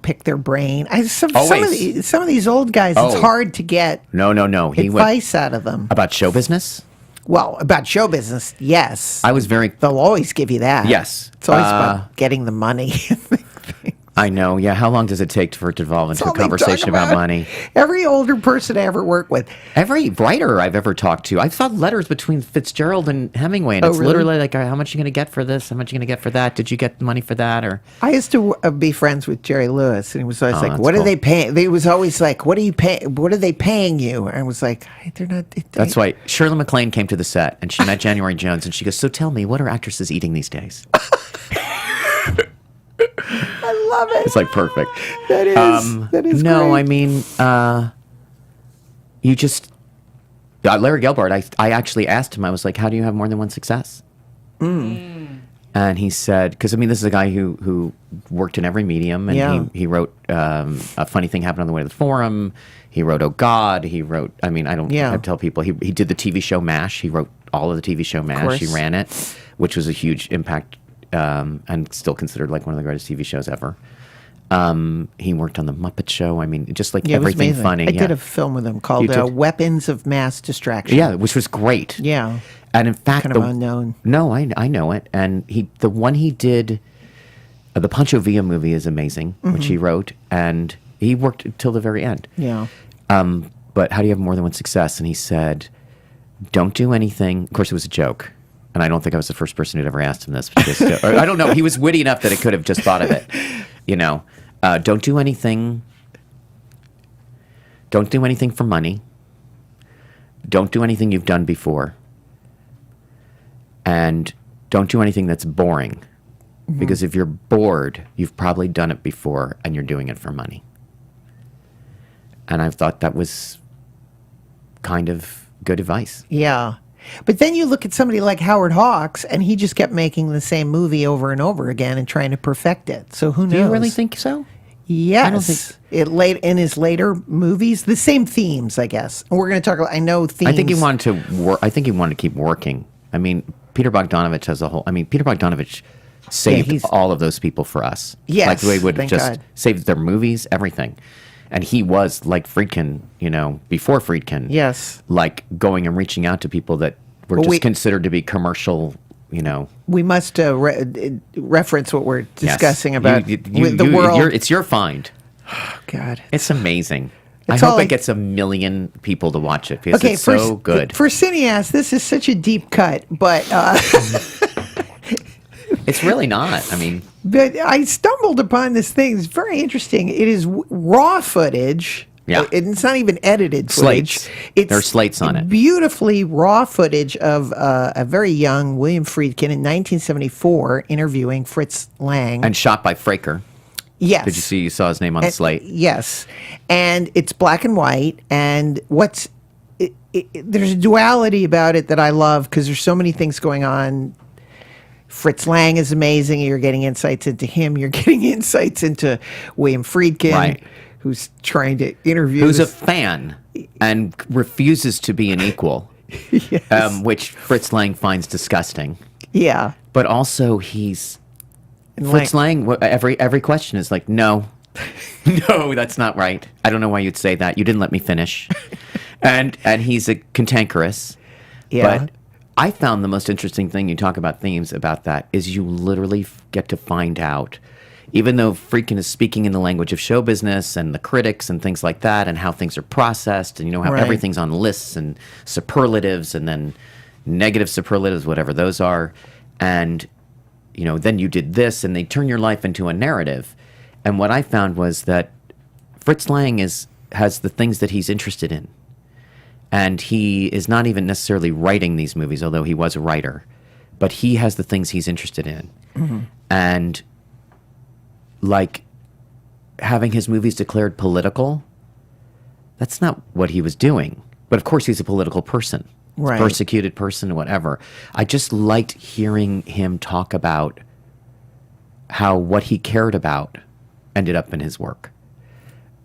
pick their brain? Some of these old guys, it's hard to get. No. Advice out of them about show business. Well, about show business, yes. They'll always give you that. Yes, it's always about getting the money. I know. Yeah. How long does it take for it to evolve into a conversation about money? Every older person I ever worked with. Every writer I've ever talked to. I saw letters between Fitzgerald and Hemingway, and it's really? Literally how much are you going to get for this? How much are you going to get for that? Did you get money for that? Or I used to be friends with Jerry Lewis, and he was always what are they paying? They was always what are you paying? What are they paying you? And I was like, they're not. That's why Shirley MacLaine came to the set, and she met January Jones, and she goes, so tell me, what are actresses eating these days? I love it. It's perfect. That is no, great. I mean, you just Larry Gelbart. I actually asked him. I was like, "How do you have more than one success?" And he said, "Because this is a guy who worked in every medium, and he wrote A Funny Thing Happened on the Way to the Forum. He wrote Oh God. He wrote. I don't tell people. He did the TV show MASH. He wrote all of the TV show MASH. He ran it, which was a huge impact." And still considered one of the greatest TV shows ever. He worked on the Muppet Show. Just everything funny. I did a film with him called Weapons of Mass Distraction. Yeah, which was great. Yeah. And in fact, kind of unknown. No, I know it. And the one he did, the Pancho Villa movie is amazing, which he wrote, and he worked till the very end. Yeah. But how do you have more than one success? And he said, don't do anything. Of course, it was a joke. And I don't think I was the first person who'd ever asked him this. Or I don't know. He was witty enough that it could have just thought of it. Don't do anything. Don't do anything for money. Don't do anything you've done before. And don't do anything that's boring. Because if you're bored, you've probably done it before and you're doing it for money. And I thought that was kind of good advice. Yeah. But then you look at somebody like Howard Hawks, and he just kept making the same movie over and over again and trying to perfect it. So who knows? Do you really think so? Yes. I don't think in his later movies, the same themes, I guess. And we're going to talk about. I know themes. I think he wanted to work. I think he wanted to keep working. Peter Bogdanovich has a whole. Peter Bogdanovich saved he's- all of those people for us. Yes, like they would thank just God. saved their movies, everything. And he was like Friedkin, before Friedkin. Yes. Like going and reaching out to people that were Well, just we- considered to be commercial. We must reference what we're discussing about the world. It's your find. God. It's amazing. It's I hope all it gets 1 million people to watch it because it's so good. For cineasts, this is such a deep cut, but It's really not. I mean, but I stumbled upon this thing. It's very interesting. It is raw footage. Yeah. It's not even edited footage. Slates. It's There are slates on it. Beautifully raw footage of a very young William Friedkin in 1974 interviewing Fritz Lang. and shot by Fraker. Yes. Did you see? You saw his name on the slate. Yes. And it's black and white. And there's a duality about it that I love because there's so many things going on. Fritz Lang is amazing. You're getting insights into him. You're getting insights into William Friedkin, Right. who's trying to interview. Who's a this- fan and refuses to be an equal, which Fritz Lang finds disgusting. yeah. But also, he's And Fritz Lang. Every question is like, no, no, that's not right. I don't know why you'd say that. You didn't let me finish. and he's a cantankerous. Yeah. But I found the most interesting thing, you talk about themes about that, is you literally get to find out, even though Friedkin is speaking in the language of show business and the critics and things like that, and how things are processed, and how Right. everything's on lists and superlatives and then negative superlatives, whatever those are. And, then you did this, and they turn your life into a narrative. And what I found was that Fritz Lang has the things that he's interested in. And he is not even necessarily writing these movies, although he was a writer. But he has the things he's interested in. Mm-hmm. And, like, having his movies declared political, that's not what he was doing. But, of course, he's a political person. Right. Persecuted person, whatever. I just liked hearing him talk about how what he cared about ended up in his work.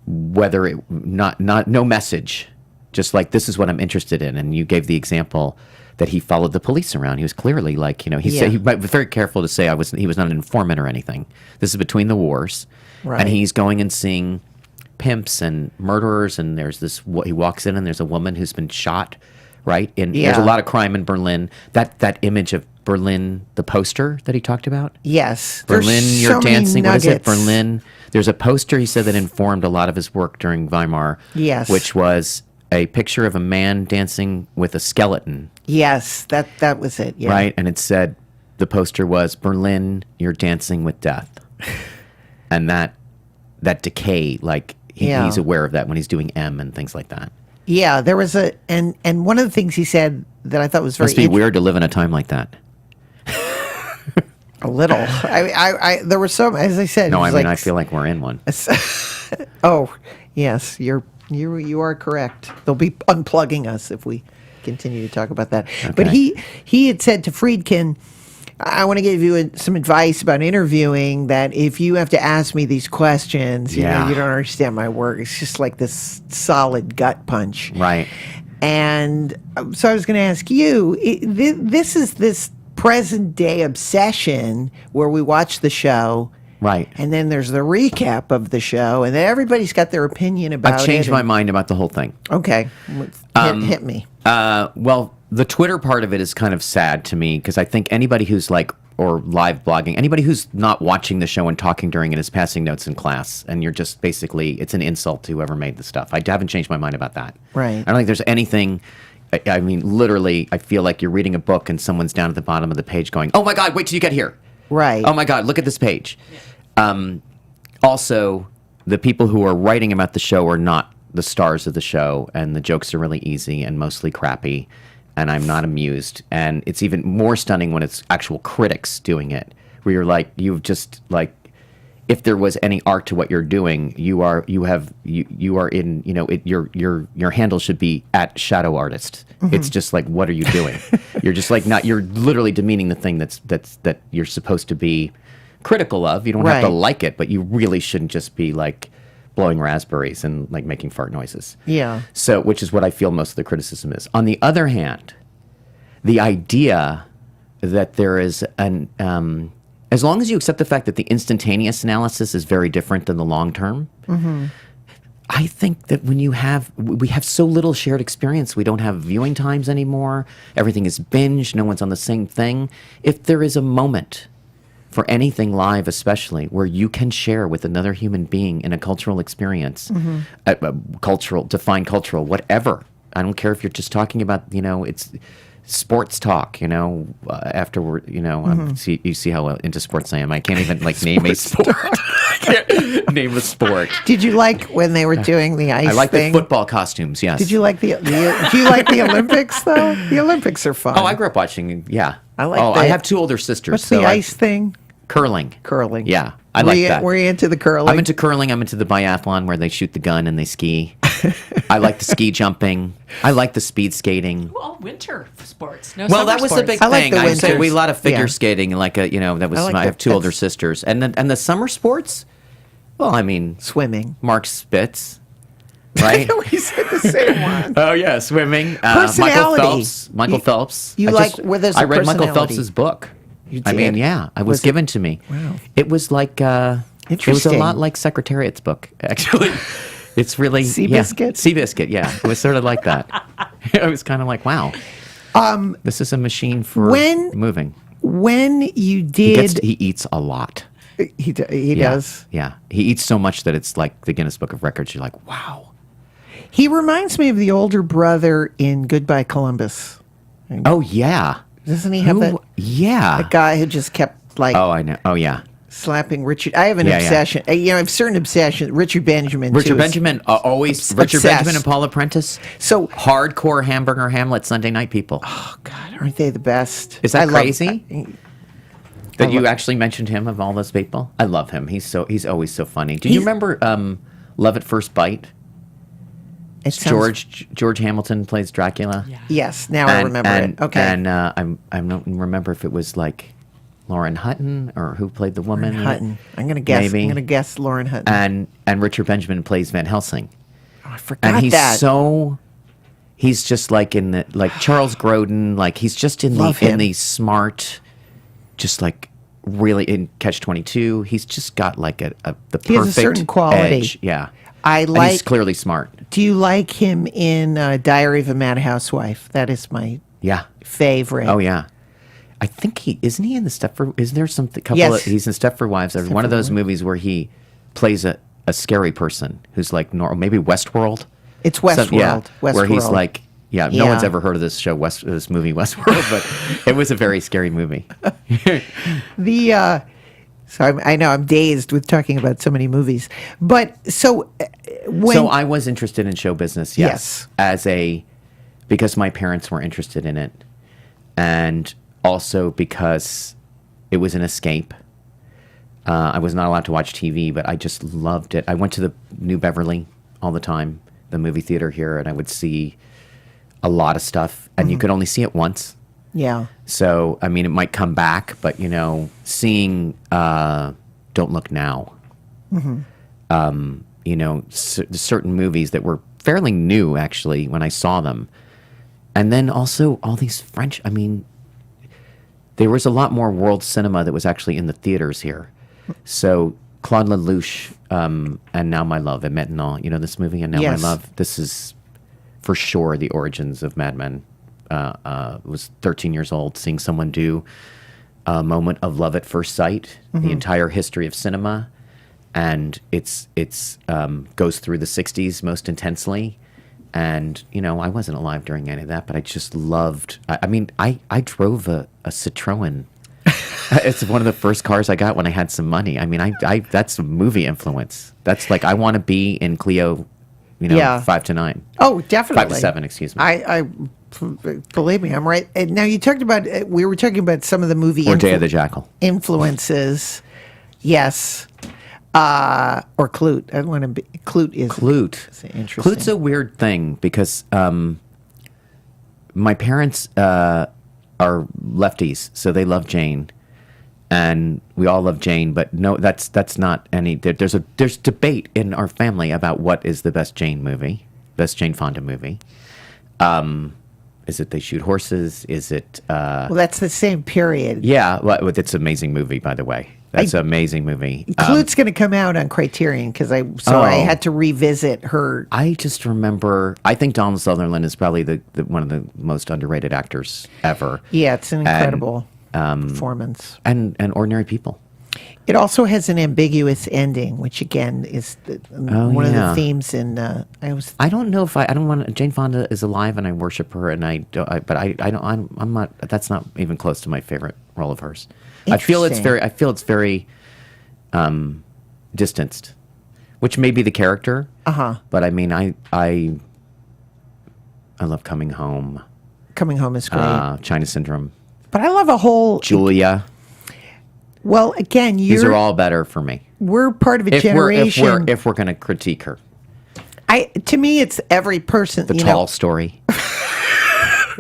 Whether it no message, just like this is what I'm interested in. And you gave the example that he followed the police around. He was clearly like, he said he was very careful to say he was not an informant or anything. This is between the wars, Right. and he's going and seeing pimps and murderers. And there's he walks in and there's a woman who's been shot. Right, and there's a lot of crime in Berlin. That image of Berlin, the poster that he talked about. Yes. Berlin, There's you're so many dancing. What is it? nuggets. Berlin. There's a poster he said that informed a lot of his work during Weimar. Yes. Which was a picture of a man dancing with a skeleton. Yes, that was it. Yeah. Right, and it said the poster was Berlin, you're dancing with death, and that decay, like he's aware of that when he's doing M and things like that. Yeah, there was and one of the things he said that I thought was very Must be weird to live in a time like that. a little. I there were some, as I said. No, it I was mean like- I feel like we're in one. Oh, yes, you are correct. They'll be unplugging us if we continue to talk about that. But Okay. he had said to Friedkin, I want to give you some advice about interviewing, that if you have to ask me these questions, you Yeah. don't understand my work. It's just like this solid gut punch. Right. And so I was going to ask you, this is this present day obsession where we watch the show. Right. And then there's the recap of the show, and then everybody's got their opinion about it. I've changed my mind about the whole thing. Okay. Hit me. Well, the Twitter part of it is kind of sad to me because I think anybody who's or live blogging, anybody who's not watching the show and talking during it is passing notes in class, and you're just basically, it's an insult to whoever made the stuff. I haven't changed my mind about that. Right. I don't think there's anything. I mean, literally, I feel like you're reading a book and someone's down at the bottom of the page going, "Oh my God, wait till you get here." Right. Oh my God, look at this page. Also, the people who are writing about the show are not the stars of the show, and the jokes are really easy and mostly crappy, and I'm not amused. And it's even more stunning when it's actual critics doing it, where you're like, you've just like, if there was any art to what you're doing, you are in, your handle should be @shadow artist. It's just like, what are you doing? You're just like you're literally demeaning the thing that you're supposed to be critical of. You don't have to Right. like it, but you really shouldn't just be like blowing raspberries and like making fart noises. Yeah. So, which is what I feel most of the criticism is. On the other hand, the idea that there is an as long as you accept the fact that the instantaneous analysis is very different than the long term, I think that when we have so little shared experience, we don't have viewing times anymore. Everything is binged. No one's on the same thing. If there is a moment for anything live, especially where you can share with another human being in a cultural experience, define cultural, whatever. I don't care if you're just talking about, it's sports talk, afterward, you see how into sports I am. I can't even name a sport. I can't name a sport. Did you like when they were doing the ice thing? I like the football costumes, yes. Did you like do you like the Olympics though? The Olympics are fun. Oh, I grew up watching, yeah. I have two older sisters. What's the ice thing? Curling. Curling. Yeah, I like that. Were you into the curling? I'm into curling. I'm into the biathlon where they shoot the gun and they ski. I like the ski jumping. I like the speed skating. Well, winter sports. That was the big I like thing. the I say winters. we a lot of figure Yeah. skating, that was. I have two older sisters, and the summer sports. Well, I mean, Swimming. Mark Spitz, right? We said the same one. Oh yeah, swimming. Personality. Michael Phelps. You where there's a I read Michael personality. Phelps's book. You I mean, did? yeah, it was Was it- given to me. Wow. It was like it was a Interesting. lot like Secretariat's book, actually. It's really Seabiscuit? Seabiscuit, yeah. It was sort of like that. It was kind of like, wow. This is a machine for moving. When you did, He eats a lot. he Yeah, does. Yeah. He eats so much that it's like the Guinness Book of Records. You're like, wow. He reminds me of the older brother in Goodbye Columbus. Oh, yeah. Doesn't he have that Yeah. guy who just kept Oh, I know. Oh, yeah. slapping Richard? I have an Yeah, obsession. I have a certain obsession. Richard Benjamin. Richard too, is Benjamin, always. Richard obsessed. Benjamin and Paula Prentice. So, Hardcore Hamburger Hamlet Sunday night people. oh God, aren't they the best? Is that I love- crazy? That you actually mentioned him of all those people? I love him. He's always so funny. Do you remember Love at First Bite? It sounds- George Hamilton plays Dracula. Yeah. Yes, now I remember it. Okay. And I don't remember if it was like Lauren Hutton or who played the woman. Hutton. I'm gonna guess. Maybe. I'm gonna guess Lauren Hutton. And Richard Benjamin plays Van Helsing. I forgot And he's that. he's just like in the Charles Grodin, like he's just in Love the him. smart, just like really in Catch-22. He's just got like the perfect He has a certain quality. edge. Yeah. I And like. he's clearly smart. Do you like him in Diary of a Mad Housewife? That is my Yeah. favorite. Oh yeah. I think isn't he in the Stepford? Is there some couple? Yes. He's in Stepford Wives. There's one of those movies where he plays a scary person who's like maybe Westworld. It's Westworld. Yeah, where he's Westworld. like, no Yeah. one's ever heard of this movie Westworld, but it was a very scary movie. So I know I'm dazed with talking about so many movies, but so when So I was interested in show business, Yes. because my parents were interested in it, and also because it was an escape. I was not allowed to watch TV, but I just loved it. I went to the New Beverly all the time, the movie theater here, and I would see a lot of stuff, and you could only see it once. yeah, So, I mean, it might come back, but, seeing Don't Look Now, certain movies that were fairly new, actually, when I saw them. And then also all these French, I mean, there was a lot more world cinema that was actually in the theaters here. So, Claude Lelouch and Now My Love and Maintenant, this movie, and Now Yes. My Love, this is for sure the origins of Mad Men. Was 13 years old, seeing someone do a moment of love at first sight, the entire history of cinema, and it's goes through the 60s most intensely. And I wasn't alive during any of that, but I just loved. I drove a Citroen. It's one of the first cars I got when I had some money. I mean, I that's movie influence. That's like I want to be in Clio, Yeah. 5 to 9. oh, definitely 5 to 7, excuse me. I believe me, I'm right. And now you talked about we were talking about some of the movie Or Day of the Jackal. influences. Yes, or Clute. I want to be Clute is Clute. interesting. Clute's a weird thing because my parents are lefties, so they love Jane, and we all love Jane. But no, that's not any. There's debate in our family about what is the best Jane movie, best Jane Fonda movie. Is it They Shoot Horses? Is it? Well, that's the same period. Yeah, well, it's an amazing movie, by the way. That's an amazing movie. Clute's going to come out on Criterion because I had to revisit her. I just remember. I think Donald Sutherland is probably the one of the most underrated actors ever. Yeah, it's an incredible performance. And Ordinary People. It also has an ambiguous ending, which again is one of the themes in. I don't know if I don't want. Jane Fonda is alive, and I worship her, and I don't. But I don't. I'm not. That's not even close to my favorite role of hers. I feel it's very distanced, which may be the character. But I mean, I love Coming Home. Coming Home is great. China Syndrome. But I love a whole Julia. Well, again, these are all better for me. We're part of a generation. If we're going to critique her, to me, it's every person. The Tall Story.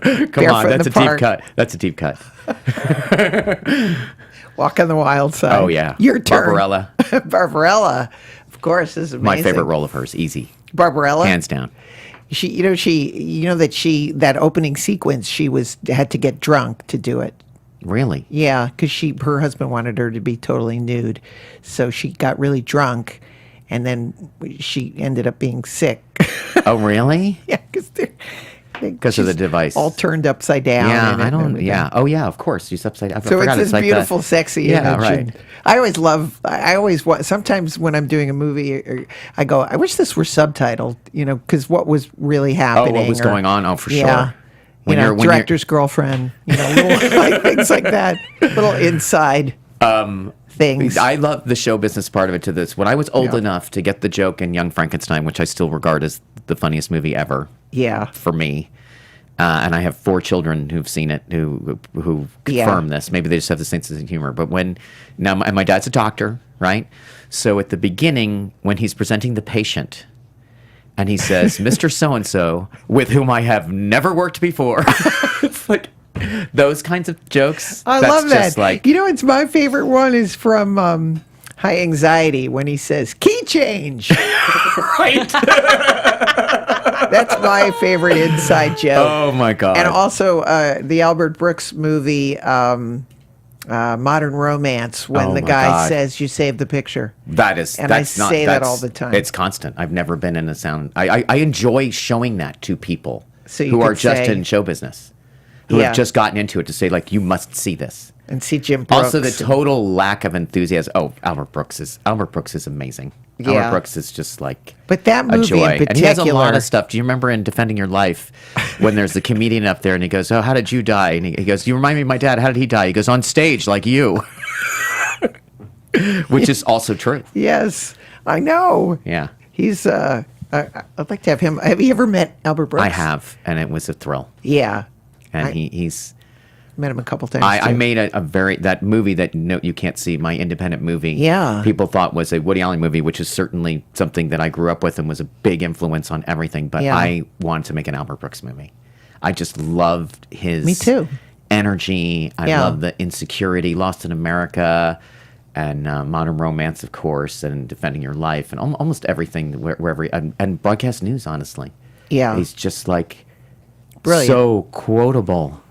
Come on, that's a deep cut. That's a deep cut. Walk on the Wild Side. Oh yeah, your turn. Barbarella. Barbarella, of course, is amazing. My favorite role of hers, easy. Barbarella, hands down. That opening sequence, she had to get drunk to do it. Really? Yeah, because her husband wanted her to be totally nude, so she got really drunk, and then she ended up being sick. Oh, really? Yeah, because of the device, all turned upside down. Yeah, I don't. Yeah. Oh, yeah. Of course, she's upside down. So it's this beautiful, sexy image. Yeah, right. I always want. Sometimes when I'm doing a movie, I go, I wish this were subtitled. Because what was really happening? Oh, what was going on? Oh, for sure. Director's girlfriend, little things like that, little inside things. I love the show business part of it to this. When I was old enough to get the joke in Young Frankenstein, which I still regard as the funniest movie ever. Yeah. For me. And I have 4 children who've seen it who confirm this. Maybe they just have the same sense of humor. But and my dad's a doctor, right? So at the beginning, when he's presenting the patient, and he says, Mr. So-and-so, with whom I have never worked before. It's like those kinds of jokes. I love that. It's my favorite one is from High Anxiety when he says, key change. Right. That's my favorite inside joke. Oh, my God. And also the Albert Brooks movie, Modern Romance, when the guy says, you saved the picture. I say that all the time. It's constant. I've never been in a sound. I enjoy showing that to people who are just in show business, who have just gotten into it, to say, you must see this. And see Jim Brooks. Also, the total lack of enthusiasm. Oh, Albert Brooks is amazing. Yeah. Albert Brooks is just But that movie a joy. in particular. And he has a lot of stuff. Do you remember in Defending Your Life when there's the comedian up there and he goes, oh, how did you die? And he goes, you remind me of my dad. How did he die? He goes, on stage like you. Which is also true. Yes, I know. Yeah. He's, I'd like to have him. Have you ever met Albert Brooks? I have, and it was a thrill. Yeah. And he's... Met him a couple times. I made that movie that you can't see, my independent movie. Yeah. People thought was a Woody Allen movie, which is certainly something that I grew up with and was a big influence on everything. But I wanted to make an Albert Brooks movie. I just loved his Me too. energy. I love the insecurity, Lost in America, and Modern Romance, of course, and Defending Your Life, and almost everything wherever and broadcast news. Honestly, he's just brilliant, so quotable.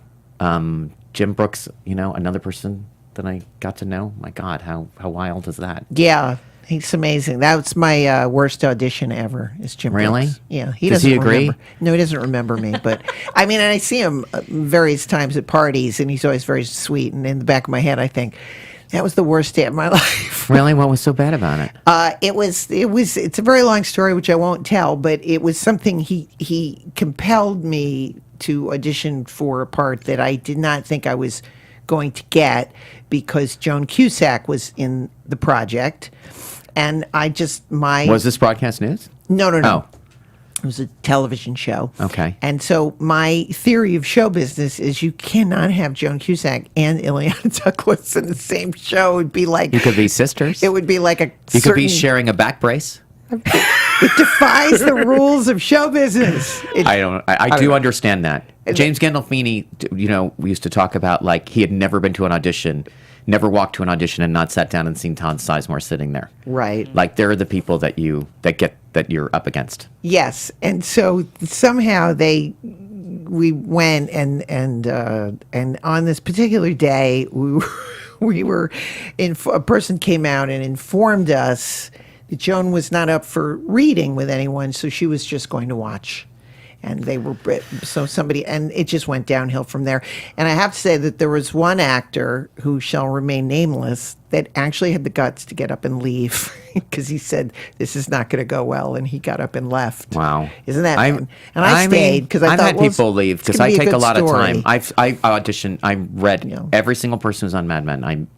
Jim Brooks, another person that I got to know. My God, how wild is that? Yeah, he's amazing. That's my worst audition ever. Is Jim really? Brooks. Yeah, Does he agree? No, he doesn't remember me. But I mean, and I see him various times at parties, and he's always very sweet. And in the back of my head, I think that was the worst day of my life. Really? What was so bad about it? It's a very long story, which I won't tell. But it was something he compelled me to audition for a part that I did not think I was going to get, because Joan Cusack was in the project, and was this broadcast news? No. Oh. It was a television show. Okay. And so my theory of show business is you cannot have Joan Cusack and Illeana Douglas in the same show. It'd be like... You could be sisters. It would be like You could be sharing a back brace. It defies the rules of show business. I do understand that. James Gandolfini, we used to talk about he had never been to an audition, never walked to an audition and not sat down and seen Todd Sizemore sitting there. Right. They're the people that you're up against. Yes. And so somehow they we went and on this particular day we were a person came out and informed us that Joan was not up for reading with anyone, so she was just going to watch. And and it just went downhill from there. And I have to say that there was one actor who shall remain nameless that actually had the guts to get up and leave because he said, this is not going to go well. And he got up and left. Wow. Isn't that fun? And I stayed because I I've thought, had people leave because I take a lot of time. I auditioned, I read every single person who's on Mad Men.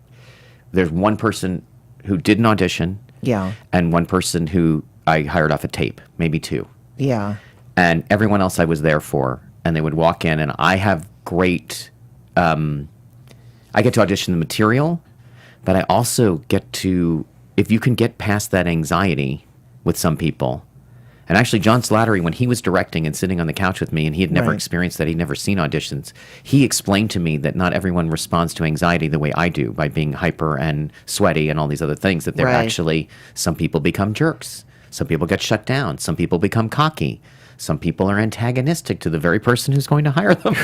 There's one person who didn't audition. Yeah. And one person who I hired off a tape, maybe two. Yeah. And everyone else I was there for, and they would walk in, and I have great, I get to audition the material, but I also get to, if you can get past that anxiety with some people, and actually John Slattery, when he was directing and sitting on the couch with me, and he had never experienced that, he'd never seen auditions, he explained to me that not everyone responds to anxiety the way I do, by being hyper and sweaty and all these other things, that they're actually, some people become jerks, some people get shut down, some people become cocky. Some people are antagonistic to the very person who's going to hire them,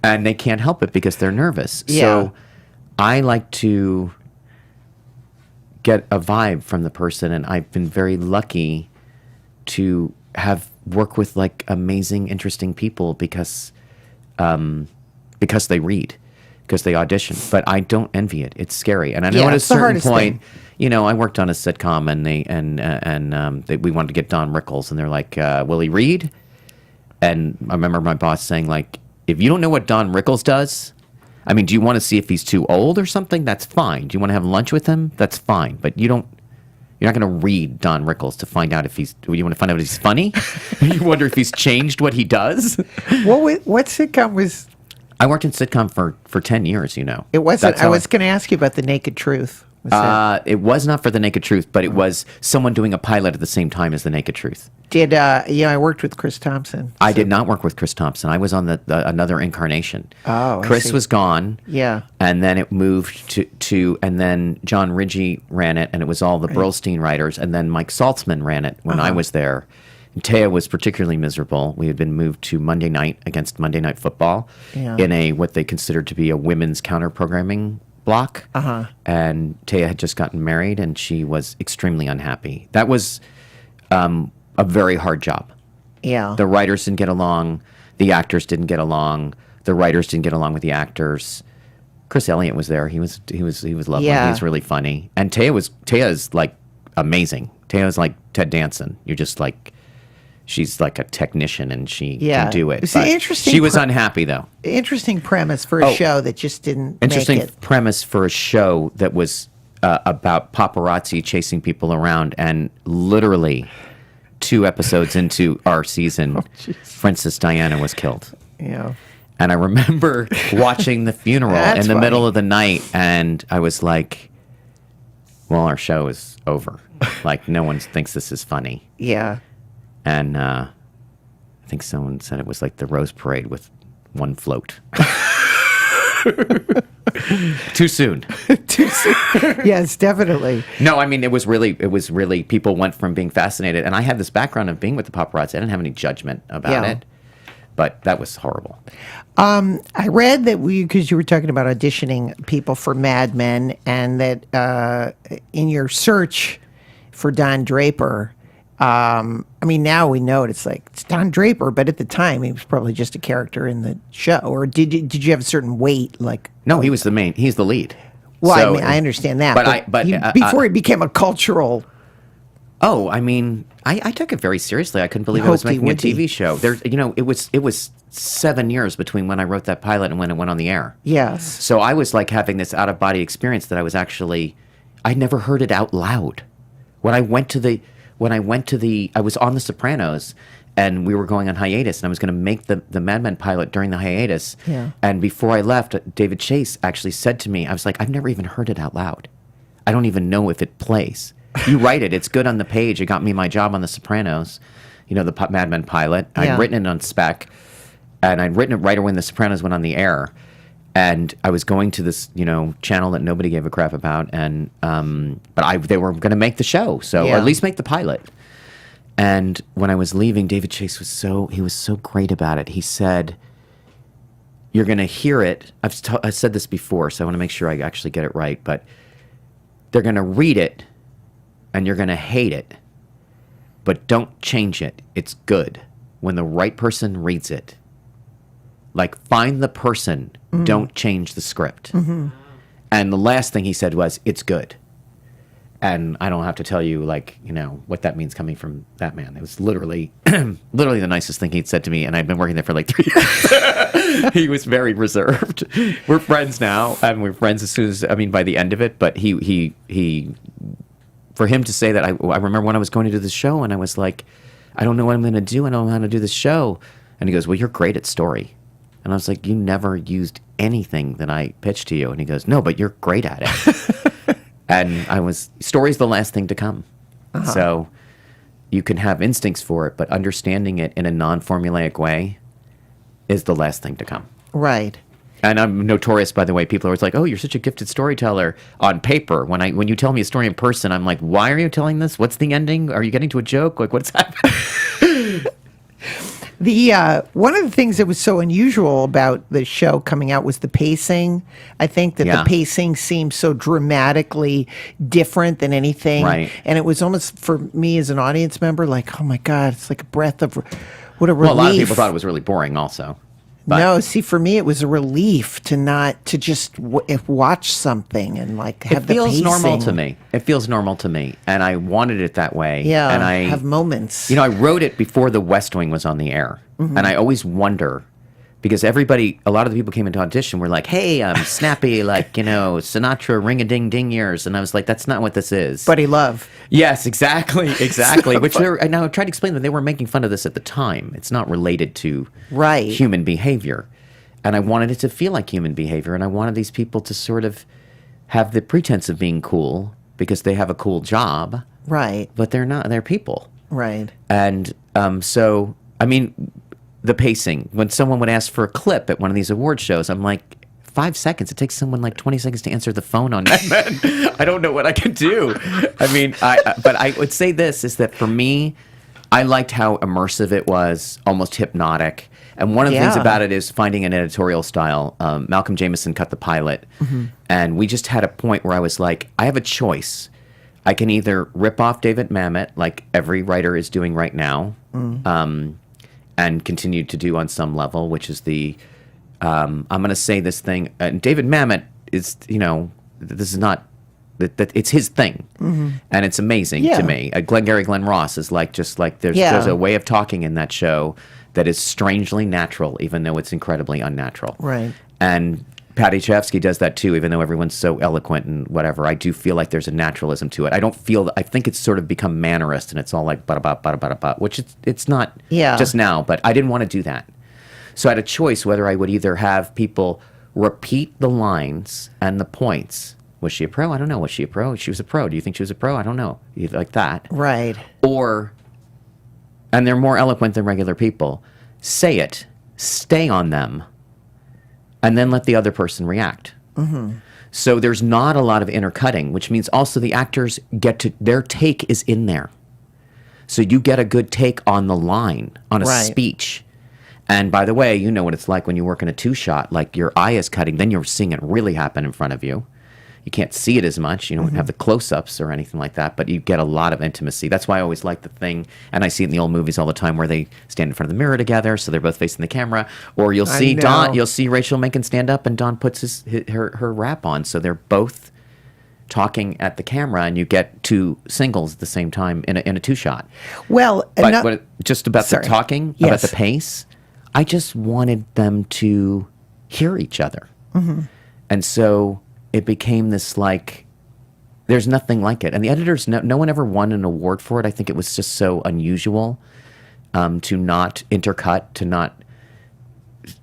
and they can't help it because they're nervous. Yeah. So I like to get a vibe from the person, and I've been very lucky to have work with like amazing, interesting people because they read, because they audition. But I don't envy it. It's scary, and I know at a certain point. I worked on a sitcom, and we wanted to get Don Rickles, and they're like, "Will he read?" And I remember my boss saying, like, "If you don't know what Don Rickles does, I mean, do you want to see if he's too old or something? That's fine. Do you want to have lunch with him? That's fine. But you're not going to read Don Rickles to find out if you want to find out if he's funny. You wonder if he's changed what he does. What sitcom was? I worked in sitcom for 10 years. It wasn't. I was going to ask you about The Naked Truth. It was not for The Naked Truth, but it was someone doing a pilot at the same time as The Naked Truth. I worked with Chris Thompson. I did not work with Chris Thompson. I was on another incarnation. Oh, Chris was gone. Yeah. And then it moved and then John Ridgey ran it, and it was all the Burlstein writers, and then Mike Saltzman ran it when I was there. And Taya was particularly miserable. We had been moved to Monday night against Monday Night Football in what they considered to be a women's counter-programming block. And Taya had just gotten married, and she was extremely unhappy. That was a very hard job. Yeah. The writers didn't get along. The actors didn't get along. The writers didn't get along with the actors. Chris Elliott was there. He was lovely. Yeah. He was really funny. And Taya's like amazing. Taya's like Ted Danson. You're just like, she's like a technician, and she can do it. It's an interesting. She was unhappy though. Interesting premise for a show that just didn't. Interesting make it. Premise for a show that was about paparazzi chasing people around, and literally 2 episodes into our season, Princess Diana was killed. Yeah. And I remember watching the funeral in the middle of the night, and I was like, well, our show is over. Like, no one thinks this is funny. Yeah. And I think someone said it was like the Rose Parade with one float. Too soon. Too soon. Yes, definitely. No, I mean, it was really, people went from being fascinated. And I had this background of being with the paparazzi. I didn't have any judgment about it. But that was horrible. I read that because you were talking about auditioning people for Mad Men, and that in your search for Don Draper, I mean, now we know it's Don Draper, but at the time he was probably just a character in the show. Or did you have a certain weight? No, he was the main. He's the lead. Well, So, I mean, I understand that, but before he became a cultural. Oh, I mean, I took it very seriously. I couldn't believe I was making a TV show. It was 7 years between when I wrote that pilot and when it went on the air. Yes. So I was like having this out of body experience that I never heard it out loud. When I went to I was on The Sopranos, and we were going on hiatus, and I was going to make the Mad Men pilot during the hiatus. Yeah. And before I left, David Chase actually said to me, I was like, I've never even heard it out loud. I don't even know if it plays. You write it. It's good on the page. It got me my job on The Sopranos, the Mad Men pilot. Yeah. I'd written it on spec, and I'd written it right when The Sopranos went on the air. And I was going to this, channel that nobody gave a crap about, and but they were going to make the show, or at least make the pilot. And when I was leaving, David Chase was so great about it. He said, you're going to hear it. I've said this before, so I want to make sure I actually get it right. But they're going to read it, and you're going to hate it. But don't change it. It's good. When the right person reads it, like, find the person. Don't change the script. And the last thing he said was, it's good. And I don't have to tell you, like, you know, what that means coming from that man. It was literally the nicest thing he'd said to me, and I'd been working there for like 3 years. He was very reserved. We're friends now, and we're friends as soon as, by the end of it. But he for him to say that, I remember when I was going to do the show, and I was like, I don't know what I'm going to do. I don't know how to do this show. And he goes, well, you're great at story. And I was like, you never used anything that I pitched to you. And he goes, no, but you're great at it. And story's the last thing to come. So you can have instincts for it, but understanding it in a non-formulaic way is the last thing to come. Right. And I'm notorious, by the way. People are always like, oh, you're such a gifted storyteller on paper. When you tell me a story in person, I'm like, why are you telling this? What's the ending? Are you getting to a joke? Like, what's happening? One of the things that was so unusual about the show coming out was the pacing. I think that the pacing seemed so dramatically different than anything. Right. And it was almost, for me as an audience member, like, oh my God, it's like a breath of, what a relief. Well, a lot of people thought it was really boring also. But no, see, for me, it was a relief to just watch something and like have the pacing. It feels normal to me. It feels normal to me, and I wanted it that way. Yeah, and I have moments. You know, I wrote it before The West Wing was on the air, and I always wonder, because a lot of the people came into audition were like, "Hey, I'm snappy, like, you know, Sinatra, ring-a-ding-ding years," and I was like, "That's not what this is." Buddy Love. Yes, exactly. Which now I tried to explain that they were making fun of this at the time. It's not related to human behavior, and I wanted it to feel like human behavior, and I wanted these people to sort of have the pretense of being cool because they have a cool job, right? But they're not. They're people, right? And so, I mean, the pacing. When someone would ask for a clip at one of these award shows, I'm like, 5 seconds. It takes someone like 20 seconds to answer the phone on Mad Men. I don't know what I can do. I mean, but I would say this, is that for me, I liked how immersive it was, almost hypnotic. And one of the things about it is finding an editorial style. Malcolm Jameson cut the pilot, and we just had a point where I was like, I have a choice. I can either rip off David Mamet, like every writer is doing right now, and continue to do on some level, which is I'm going to say this thing. And David Mamet is, you know, this is not, that it's his thing. And it's amazing to me. Glenn Ross is like, just like, there's a way of talking in that show that is strangely natural, even though it's incredibly unnatural. Right. And Patty Chayefsky does that too, even though everyone's so eloquent and whatever. I do feel like there's a naturalism to it. I think it's sort of become mannerist, and it's all like ba-da-ba, which it's not just now, but I didn't want to do that. So I had a choice whether I would either have people repeat the lines and the points. Was she a pro? I don't know. Was she a pro? She was a pro. Do you think she was a pro? I don't know. Like that. Right. Or, and they're more eloquent than regular people, say it, stay on them, and then let the other person react. So there's not a lot of intercutting, which means also the actors their take is in there. So you get a good take on the line, on a speech. And by the way, you know what it's like when you work in a two-shot, like your eye is cutting, then you're seeing it really happen in front of you. You can't see it as much. You don't have the close-ups or anything like that, but you get a lot of intimacy. That's why I always like the thing, and I see it in the old movies all the time, where they stand in front of the mirror together, so they're both facing the camera. Or you'll see Rachel Menken stand up, and Don puts her wrap on, so they're both talking at the camera, and you get two singles at the same time in a two-shot. Well, but just about the talking, about the pace, I just wanted them to hear each other. And so it became this, like, there's nothing like it. And the editors, no one ever won an award for it. I think it was just so unusual to not intercut, to not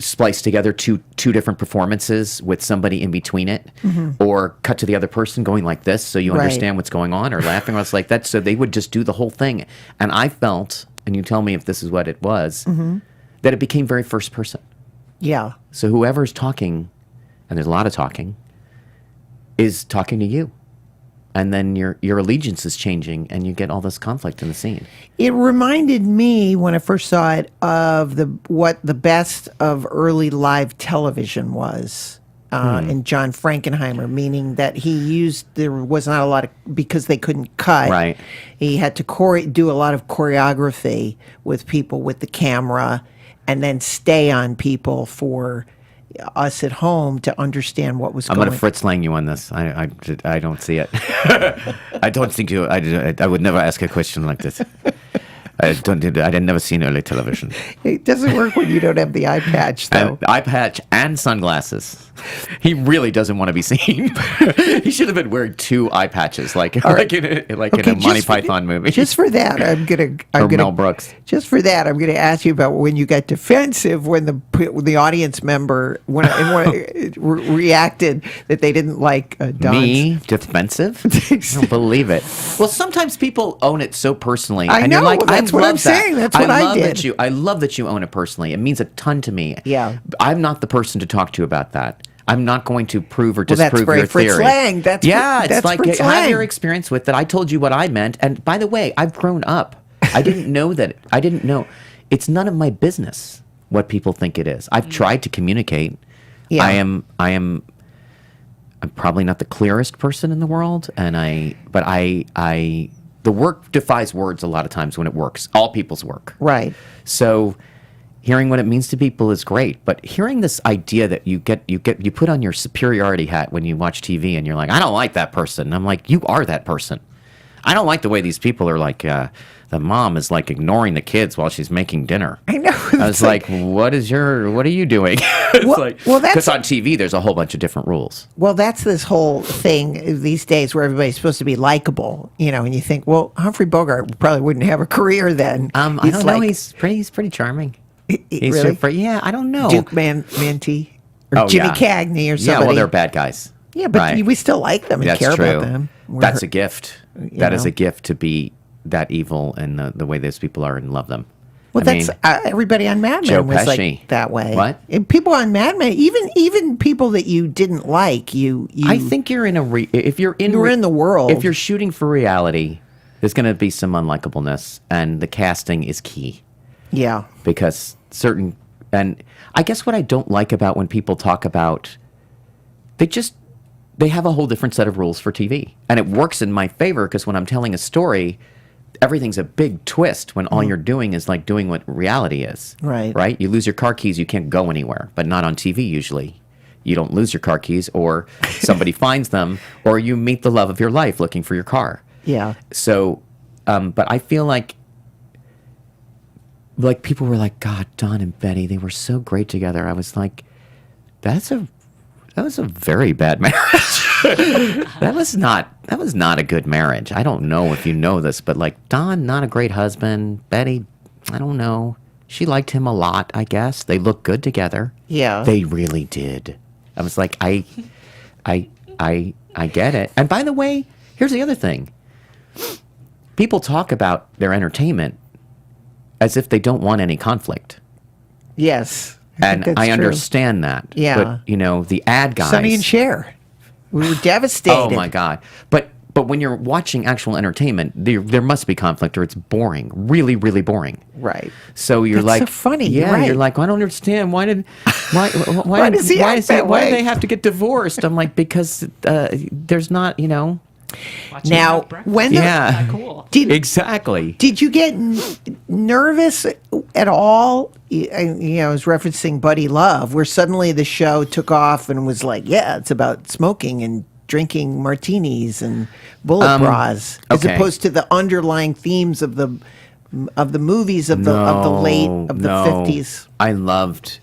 splice together two different performances with somebody in between it, or cut to the other person going like this so you understand what's going on, or laughing or it's like that. So they would just do the whole thing. And I felt, and you tell me if this is what it was, that it became very first person. Yeah. So whoever's talking, and there's a lot of talking, is talking to you. and then your allegiance is changing, and you get all this conflict in the scene. It reminded me when I first saw it of what the best of early live television was. In John Frankenheimer, meaning that there was not a lot of, because they couldn't cut. Right. He had to do a lot of choreography with people with the camera, and then stay on people for us at home to understand what was going on. I'm going to Fritz Lang you on this. I don't see it. I don't think you. I would never ask a question like this. I didn't never seen early television. It doesn't work when you don't have the eye patch, though. Eye patch and sunglasses. He really doesn't want to be seen. He should have been wearing 2 eye patches, like in a Monty Python movie. Just for that, I'm gonna Mel Brooks. Just for that, I'm gonna ask you about when you got defensive when the audience member reacted that they didn't like Don's. Me defensive? I don't believe it. Well, sometimes people own it so personally. I and know. You're like, That's what I'm saying. That's what I did. I love that you own it personally. It means a ton to me. Yeah. I'm not the person to talk to about that. I'm not going to prove or disprove your Fritz theory. Lang. It's like Fritz have Lang. your experience with it. I told you what I meant, and by the way, I've grown up. I didn't know that. I didn't know. It's none of my business what people think it is. I've tried to communicate. Yeah. I'm probably not the clearest person in the world, but the work defies words a lot of times when it works. All people's work. Right. So hearing what it means to people is great, but hearing this idea that you put on your superiority hat when you watch TV and you're like, I don't like that person. I'm like, you are that person. I don't like the way these people are like, the mom is like ignoring the kids while she's making dinner. I know. I was like, what are you doing? Because on TV, there's a whole bunch of different rules. Well, that's this whole thing these days where everybody's supposed to be likable, and you think, well, Humphrey Bogart probably wouldn't have a career then. I don't know. He's pretty charming. He's really? Yeah, I don't know. Duke Manty or Jimmy Cagney or somebody. Yeah, well, they're bad guys. Yeah, but we still like them and care about them. That's a gift. That is a gift to be that evil and the way those people are and love them. Well, everybody on Mad Men was like that way. What? And people on Mad Men, even people that you didn't like, you. I think you're in you're in the world. If you're shooting for reality, there's going to be some unlikableness, and the casting is key. Yeah. Because and I guess what I don't like about when people talk about, they have a whole different set of rules for TV. And it works in my favor because when I'm telling a story, everything's a big twist when all you're doing is like doing what reality is. Right. Right? You lose your car keys, you can't go anywhere, but not on TV usually. You don't lose your car keys, or somebody finds them, or you meet the love of your life looking for your car. Yeah. So, but I feel like people were like, God, Don and Betty, they were so great together. I was like, that was a very bad marriage. that was not a good marriage. I don't know if you know this, but like Don, not a great husband. Betty, I don't know. She liked him a lot, I guess. They looked good together. Yeah. They really did. I was like, I get it. And by the way, here's the other thing. People talk about their entertainment as if they don't want any conflict. Yes. And I understand that. Yeah. But, the ad guys. Sonny and Cher. We were devastated. Oh, my God. But when you're watching actual entertainment, there must be conflict or it's boring. Really, really boring. Right. So you're That's like. so funny. Yeah, right. you're like, I don't understand. Why did Why does he act that way? Why did they have to get divorced? I'm like, because there's not, Watching Now, breakfast. when Yeah. Cool. Exactly. Did you get nervous at all? I was referencing Buddy Love, where suddenly the show took off and was like, yeah, it's about smoking and drinking martinis and bullet bras, as okay. opposed to the underlying themes of the movies of the late 50s.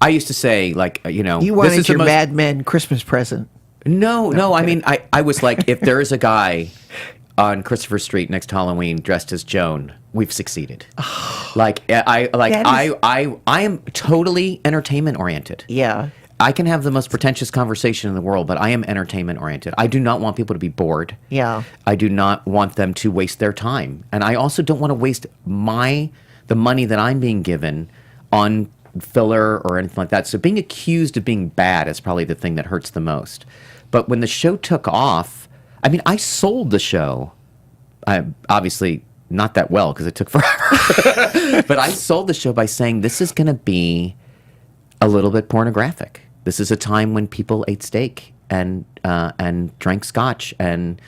I used to say, like, You this wanted is your the most, Mad Men Christmas present. No. I mean, I was like, if there is a guy on Christopher Street next Halloween dressed as Joan, we've succeeded. I am totally entertainment oriented. Yeah. I can have the most pretentious conversation in the world, but I am entertainment oriented. I do not want people to be bored. Yeah. I do not want them to waste their time. And I also don't want to waste the money that I'm being given on filler or anything like that. So being accused of being bad is probably the thing that hurts the most. But when the show took off, I mean, I sold the show. I obviously not that well because it took forever. But I sold the show by saying this is going to be a little bit pornographic. This is a time when people ate steak and drank scotch and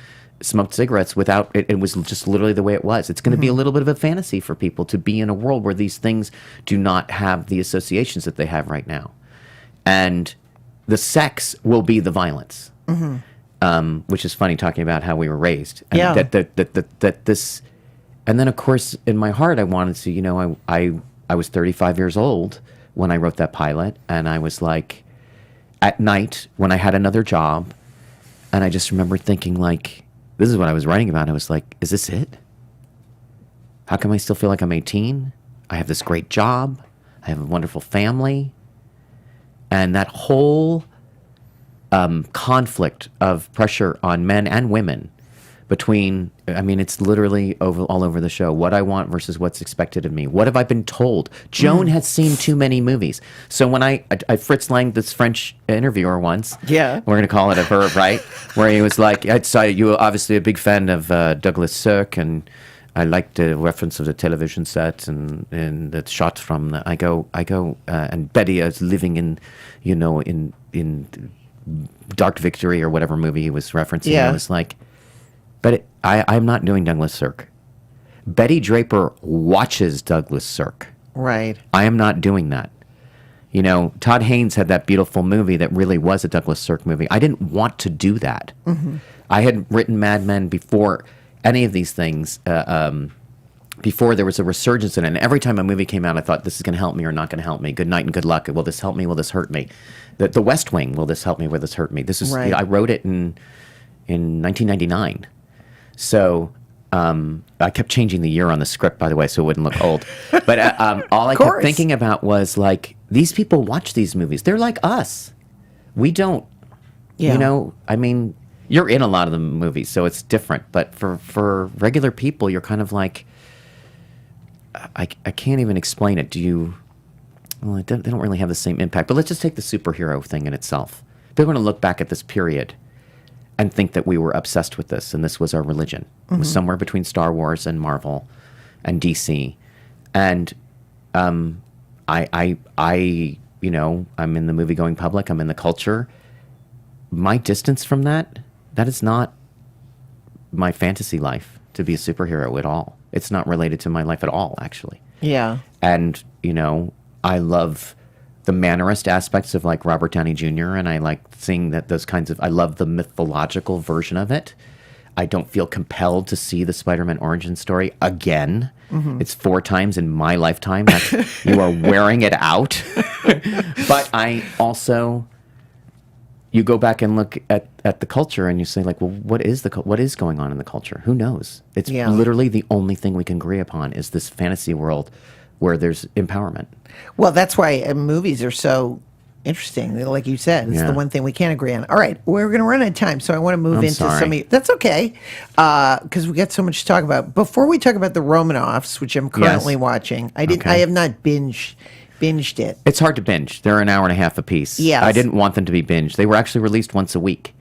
smoked cigarettes without it. It was just literally the way it was. It's going to be a little bit of a fantasy for people to be in a world where these things do not have the associations that they have right now, and the sex will be the violence. Which is funny talking about how we were raised. And Yeah. That this, and then of course in my heart I wanted to, you know, I was 35 years old when I wrote that pilot, and I was like, at night when I had another job, and I just remember thinking like, this is what I was writing about. I was like, is this it? How come I still feel like I'm 18? I have this great job. I have a wonderful family. And that whole conflict of pressure on men and women between, I mean, it's literally all over the show. What I want versus what's expected of me. What have I been told? Joan has seen too many movies. So when I Fritz Lang, this French interviewer once, Yeah. we're going to call it a verb, right? Where he was like, I saw you were obviously a big fan of Douglas Sirk, and I liked the reference of the television set and the shot from the, I go, and Betty is living in, you know, in Dark Victory or whatever movie he was referencing. Yeah. I was like, but I'm not doing Douglas Sirk. Betty Draper watches Douglas Sirk. Right. I am not doing that. You know, Todd Haynes had that beautiful movie that really was a Douglas Sirk movie. I didn't want to do that. I had written Mad Men before any of these things, before there was a resurgence in it. And every time a movie came out, I thought, this is going to help me or not going to help me. Good night and good luck. Will this help me? Will this hurt me? The West Wing, will this help me? Will this hurt me? This is, Right. I wrote it in 1999. So I kept changing the year on the script, by the way, so it wouldn't look old. But all I kept course. thinking about was, like, these people watch these movies. They're like us. We don't, Yeah. you know, I mean, you're in a lot of the movies, so it's different. But for regular people, you're kind of like, I can't even explain it. Well, they don't really have the same impact. But let's just take the superhero thing in itself. They're going to look back at this period and think that we were obsessed with this, and this was our religion. It was somewhere between Star Wars and Marvel and DC. And I you know, I'm in the movie-going public. I'm in the culture. My distance from that is not my fantasy life to be a superhero at all. It's not related to my life at all, actually. Yeah. And, you know, I love the mannerist aspects of, like, Robert Downey Jr., and I like seeing that those kinds of, I love the mythological version of it. I don't feel compelled to see the Spider-Man origin story again. It's 4 times in my lifetime. You are wearing it out. But I also, you go back and look at the culture and you say, like, well, what is going on in the culture? Who knows? It's literally the only thing we can agree upon is this fantasy world where there's empowerment. Well, that's why movies are so interesting. Like you said, it's Yeah. the one thing we can't agree on. All right, we're going to run out of time, so I want to move into sorry. some of you. That's okay, because we got so much to talk about. Before we talk about the Romanoffs, which I'm currently watching, I Okay. have not binged it. It's hard to binge. They're an hour and a half apiece. Yes. I didn't want them to be binged. They were actually released once a week.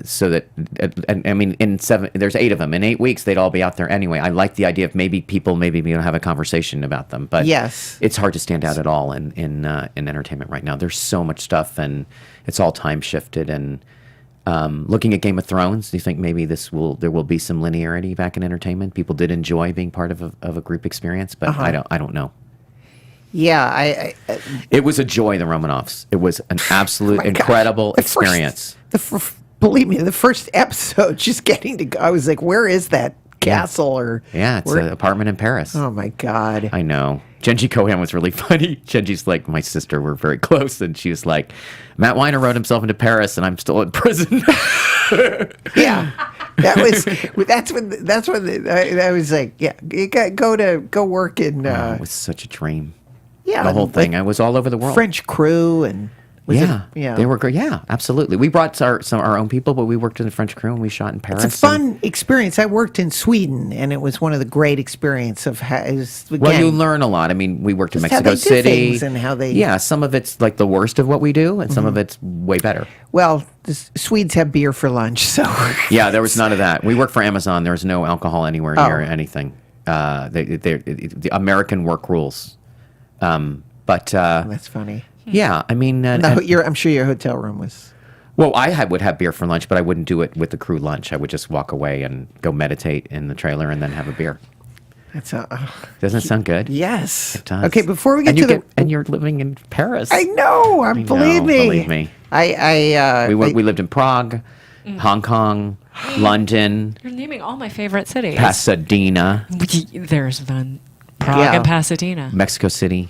So that, and I mean, there's 8 of them. In 8 weeks, they'd all be out there anyway. I like the idea of maybe we don't have a conversation about them, but Yes. it's hard to stand out at all in entertainment right now. There's so much stuff, and it's all time shifted. And looking at Game of Thrones, do you think maybe there will be some linearity back in entertainment? People did enjoy being part of a group experience, but I don't know. Yeah, It was a joy, the Romanovs. It was an absolute my gosh. incredible The first- experience. believe me, the first episode, just getting to go, I was like, where is that castle? Or Yeah, it's an apartment in Paris. Oh my God. I know. Genji Cohen was really funny. Genji's like, my sister, we're very close. And she was like, Matt Weiner wrote himself into Paris and I'm still in prison. Yeah, that's when I was like, yeah, you got go work in It was such a dream. yeah, The whole like thing. I was all over the world. French crew and Was Yeah, it, yeah. they were great. Yeah, absolutely. We brought our own people, but we worked in the French crew and we shot in Paris. It's a fun experience. I worked in Sweden, and it was one of the great experiences of Well, you learn a lot. I mean, we worked in Just how Mexico they do City. things and how they- Yeah, some of it's like the worst of what we do, and some of it's way better. Well, the Swedes have beer for lunch, so Yeah, there was none of that. We worked for Amazon. There was no alcohol anywhere near anything. The American work rules. But that's funny. yeah, I mean, No, I'm sure your hotel room was. well, would have beer for lunch, but I wouldn't do it with the crew lunch. I would just walk away and go meditate in the trailer and then have a beer. That's Doesn't it sound good? yes. It does. Okay, before we And get to and you're living in Paris. I know. Believe me. Believe me. We We lived in Prague, Hong Kong, London, You're naming all my favorite cities. Pasadena, There's one. Prague Yeah. and Pasadena. Mexico City,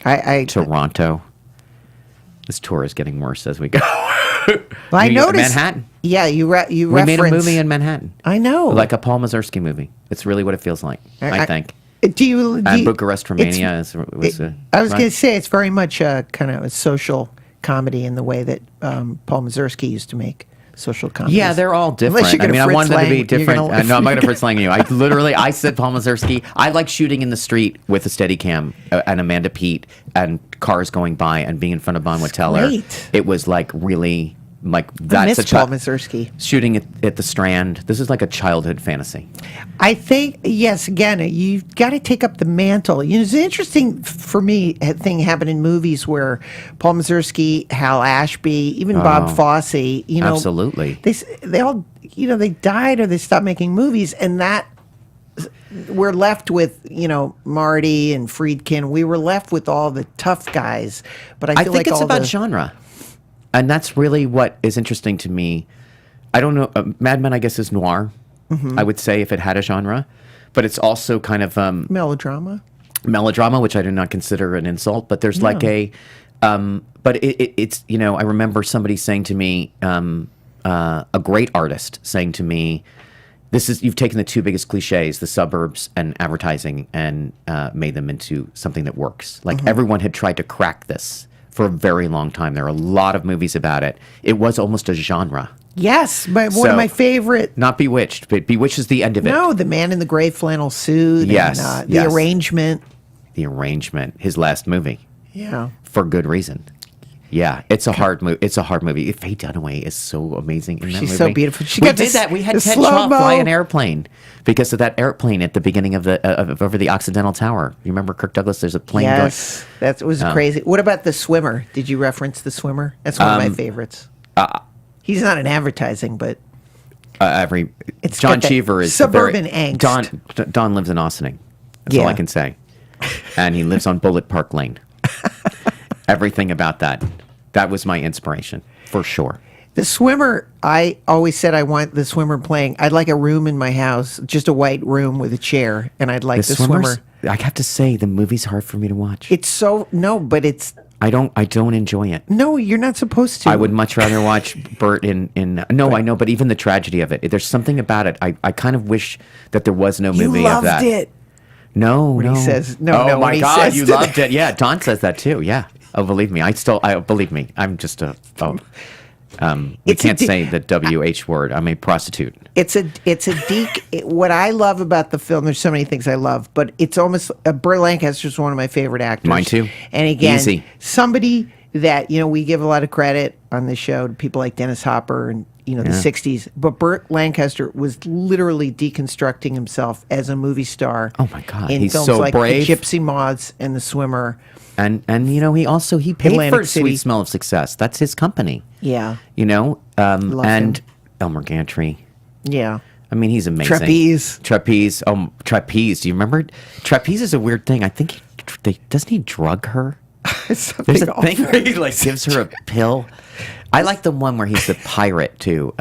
Toronto. This tour is getting worse as we go. I noticed Manhattan. Yeah, you We made a movie in Manhattan. I know. Like a Paul Mazursky movie. It's really what it feels like, I think. Do you? And Bucharest, Romania was I was right? going to say it's very much a kind of a social comedy in the way that Paul Mazursky used to make social comedies. Yeah, they're all different. Unless you're I mean, gonna I wanted them to be Fritz Lang, you're different. gonna- No, I'm not going to Fritz Lang you. I said Paul Mazursky. I like shooting in the street with a Steadicam and Amanda Peet and cars going by and being in front of Bonwit Teller. great. It was like really like I that's miss Paul Mazursky. shooting at the Strand. This is like a childhood fantasy. I think yes. Again, you've got to take up the mantle. You know, it's an interesting for me thing happened in movies where Paul Mazursky, Hal Ashby, even Bob Fosse. You know, Absolutely. They all they died or they stopped making movies, and that we're left with Marty and Friedkin. We were left with all the tough guys. But I feel think like it's all about the, genre. And that's really what is interesting to me. I don't know. Mad Men, I guess, is noir. I would say if it had a genre, but it's also kind of melodrama. melodrama, which I do not consider an insult. But there's like but it's I remember somebody saying to me, a great artist saying to me, you've taken the two biggest cliches, the suburbs and advertising, and made them into something that works. Like everyone had tried to crack this for a very long time. There are a lot of movies about it. It was almost a genre. Yes, one of my favorite. Not Bewitched, but Bewitched is the end of it. No, the man in the gray flannel suit. Yes, and, the yes. arrangement. The Arrangement, his last movie, Yeah. for good reason. Yeah, it's a hard movie. It's a hard movie. Faye Dunaway is so amazing in that movie. She's so beautiful. We did that. We had Ted Shaw fly an airplane because of that airplane at the beginning of over the Occidental Tower. You remember Kirk Douglas? There's a plane Yes, that was crazy. What about The Swimmer? Did you reference The Swimmer? That's one of my favorites. He's not in advertising, but It's John got that Cheever is suburban angst. Don lives in Ossining. That's all Yeah. I can say. And he lives on Bullet Park Lane. Everything about that. That was my inspiration, for sure. The Swimmer, I always said I want The Swimmer playing. I'd like a room in my house, just a white room with a chair, and I'd like The Swimmers, Swimmer. I have to say, the movie's hard for me to watch. It's so but it's I don't enjoy it. no. You're not supposed to. I would much rather watch Bert in No, I know, but even the tragedy of it. There's something about it. I kind of wish that there was no You movie loved of that. it. No, When no. he says- no, Oh no, when my he God, says you to loved it. Yeah, Don says that too. Yeah. Oh, believe me. Believe me. I'm just we It's a can't say the WH word. I'm a prostitute. It's a what I love about the film. There's so many things I love, but it's almost Burt Lancaster's one of my favorite actors. Mine too. And again, Easy. somebody that we give a lot of credit on this show to people like Dennis Hopper and the '60s. But Burt Lancaster was literally deconstructing himself as a movie star. Oh my God, in he's films so like brave. The Gypsy Moths and The Swimmer. And he paid Atlantic for City. Sweet Smell of Success. That's his company. Yeah, And him. Elmer Gantry. yeah. I mean, he's amazing. Trapeze. Trapeze. Do you remember? Trapeze is a weird thing. I think doesn't he drug her? Something There's a awful. thing where he gives her a pill. I like the one where he's the pirate too.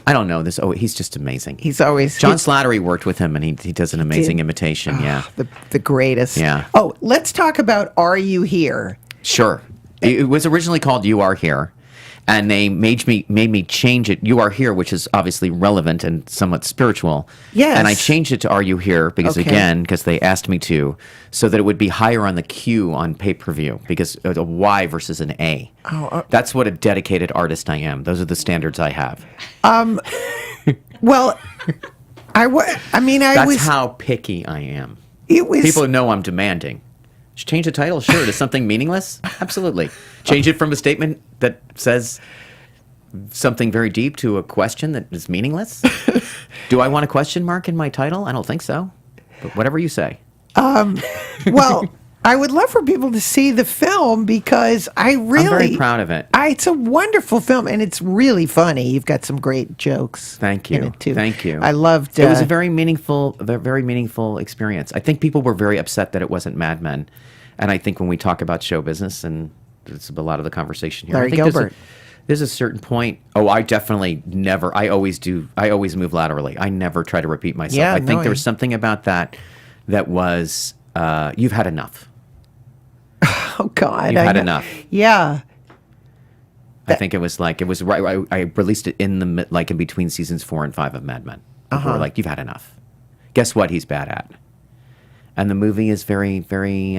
I don't know this. Oh, he's just amazing. He's always John Slattery worked with him, and he does an amazing imitation. Yeah, the greatest. Yeah. Oh, let's talk about Are You Here? sure. It was originally called You Are Here, And they made me change it. You Are Here, which is obviously relevant and somewhat spiritual. Yes. And I changed it to Are You Here because because they asked me to, so that it would be higher on the Q on pay-per-view because a Y versus an A. That's what a dedicated artist I am. Those are the standards I have. Well, That's how picky I am. It was People know I'm demanding. Change the title, sure, to something meaningless? Absolutely. Change it from a statement that says something very deep to a question that is meaningless? Do I want a question mark in my title? I don't think so. But whatever you say. Well, I would love for people to see the film because I'm very proud of it. It's a wonderful film and it's really funny. You've got some great jokes. Thank you. In it too. Thank you. I loved. It was a very meaningful experience. I think people were very upset that it wasn't Mad Men, and I think when we talk about show business, and it's a lot of the conversation here. Larry I think Gilbert. There's a certain point. Oh, I definitely never. I always do. I always move laterally. I never try to repeat myself. Yeah, I think there was something about that was you've had enough. Oh God, You've had enough. Yeah. I think it was right. I released it in between seasons 4 and 5 of Mad Men. People were like, "You've had enough." Guess what? He's bad at. And the movie is very, very.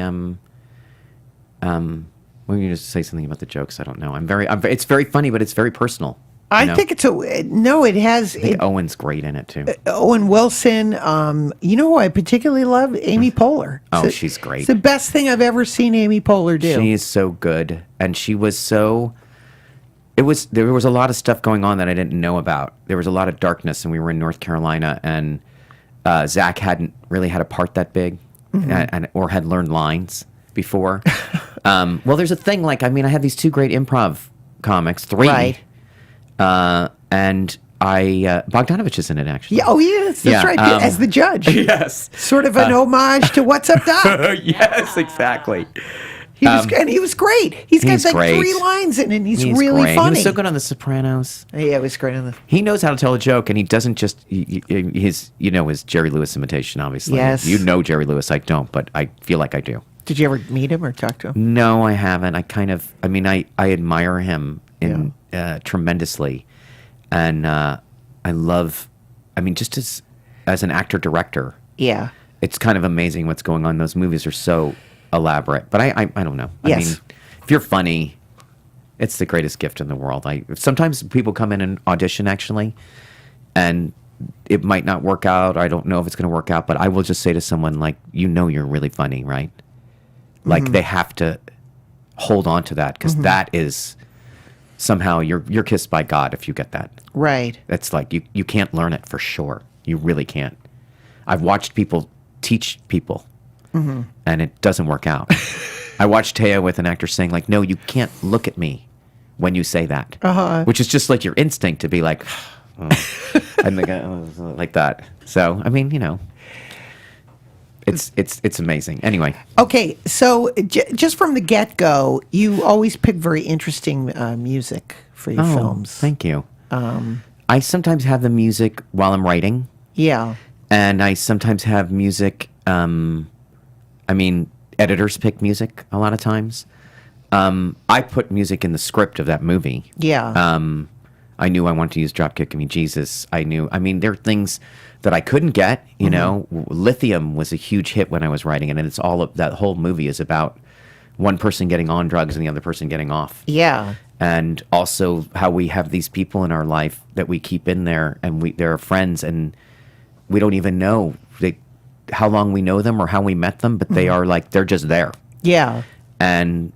Well, you just say something about the jokes. I don't know. It's very funny, but it's very personal. I think it's it has. I think Owen's great in it too. Owen Wilson. You know who I particularly love? Amy Poehler. Oh, she's great. It's the best thing I've ever seen Amy Poehler do. She is so good, and she was so. There was a lot of stuff going on that I didn't know about. There was a lot of darkness, and we were in North Carolina, and Zach hadn't really had a part that big, or had learned lines before. Well, there's a thing I had these 2 great improv comics, 3. Right. And Bogdanovich is in it, actually. Yeah, oh, yes, that's right. As the judge. Yes. Sort of an homage to What's Up, Doc? Yes, exactly. He was great. He's got great. 3 lines in it, and he's really really funny. He was so good on The Sopranos. Yeah, it was great on the. He knows how to tell a joke, and he doesn't just his Jerry Lewis imitation, obviously. Yes. You know Jerry Lewis, I don't, but I feel like I do. Did you ever meet him or talk to him? No, I haven't. I admire him tremendously, and I love. just as an actor director. Yeah. It's kind of amazing what's going on. Those movies are so elaborate, but I don't know. Yes. If you're funny, it's the greatest gift in the world. Sometimes people come in and audition actually, and it might not work out. I don't know if it's going to work out, but I will just say to someone you're really funny, right? They have to hold on to that because that is somehow you're kissed by God if you get that. Right. That's you can't learn it for sure. You really can't. I've watched people teach people, and it doesn't work out. I watched Taya with an actor saying no, you can't look at me when you say that, which is just your instinct to be like, and the guy like that. So it's amazing. Anyway. Okay, so just from the get-go, you always pick very interesting music for your films. Thank you. I sometimes have the music while I'm writing. Yeah. And I sometimes have music. Editors pick music a lot of times. I put music in the script of that movie. Yeah. I knew I wanted to use Dropkick Me Jesus. I knew. There are things that I couldn't get. You know, Lithium was a huge hit when I was writing it, and it's that whole movie is about one person getting on drugs and the other person getting off. Yeah. And also how we have these people in our life that we keep in there, and they're friends, and we don't even know how long we know them or how we met them, but they are they're just there. Yeah. And